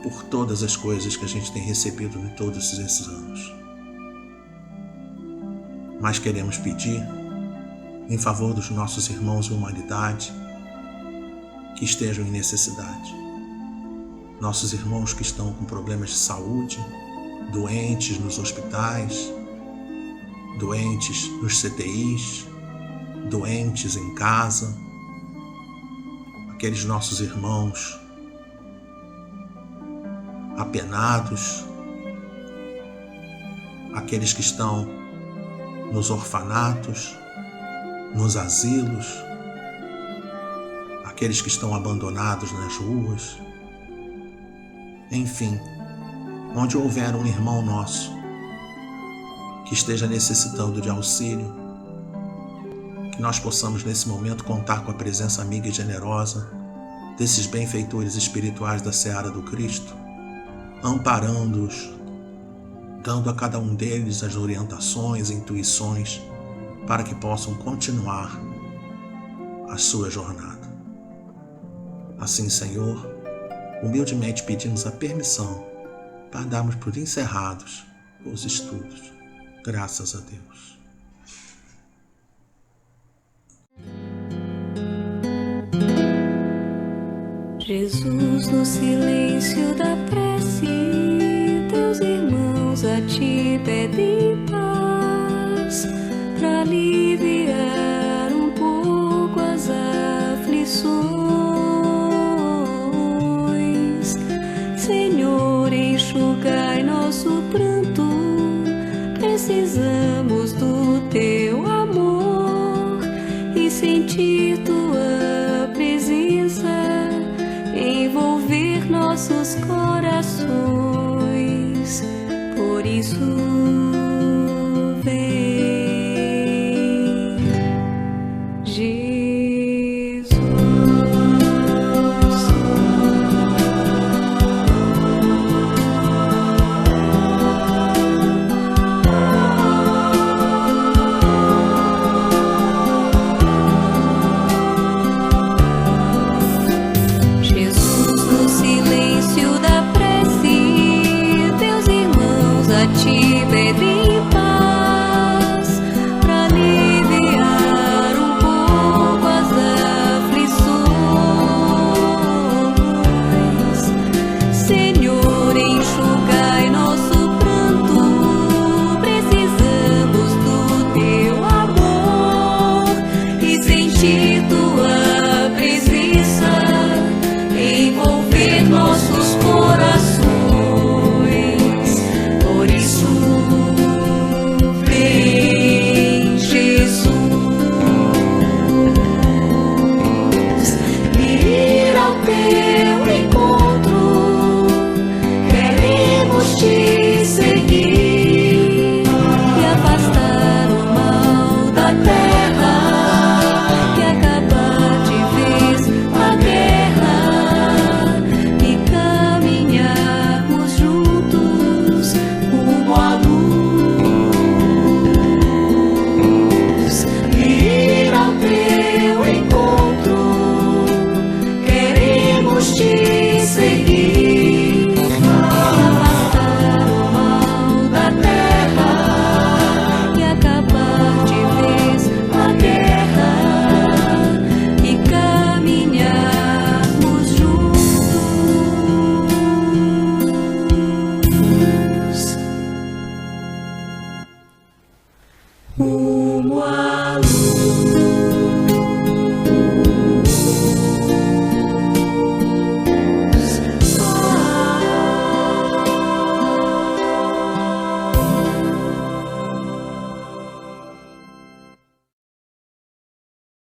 por todas as coisas que a gente tem recebido em todos esses anos. Mas queremos pedir, em favor dos nossos irmãos da humanidade, que estejam em necessidade. Nossos irmãos que estão com problemas de saúde, doentes nos hospitais, doentes nos CTIs, doentes em casa, aqueles nossos irmãos apenados, aqueles que estão nos orfanatos, nos asilos, aqueles que estão abandonados nas ruas, enfim, onde houver um irmão nosso que esteja necessitando de auxílio, que nós possamos nesse momento contar com a presença amiga e generosa desses benfeitores espirituais da Seara do Cristo, amparando-os, dando a cada um deles as orientações e intuições para que possam continuar a sua jornada. Assim, Senhor, humildemente pedimos a permissão para darmos por encerrados os estudos. Graças a Deus. Jesus, no silêncio da prece, teus irmãos a ti pedem paz, para aliviar um pouco as aflições. Senhor, enxugai nosso pranto, precisamos do teu amor e sentir tua presença envolver nossos corações. Por isso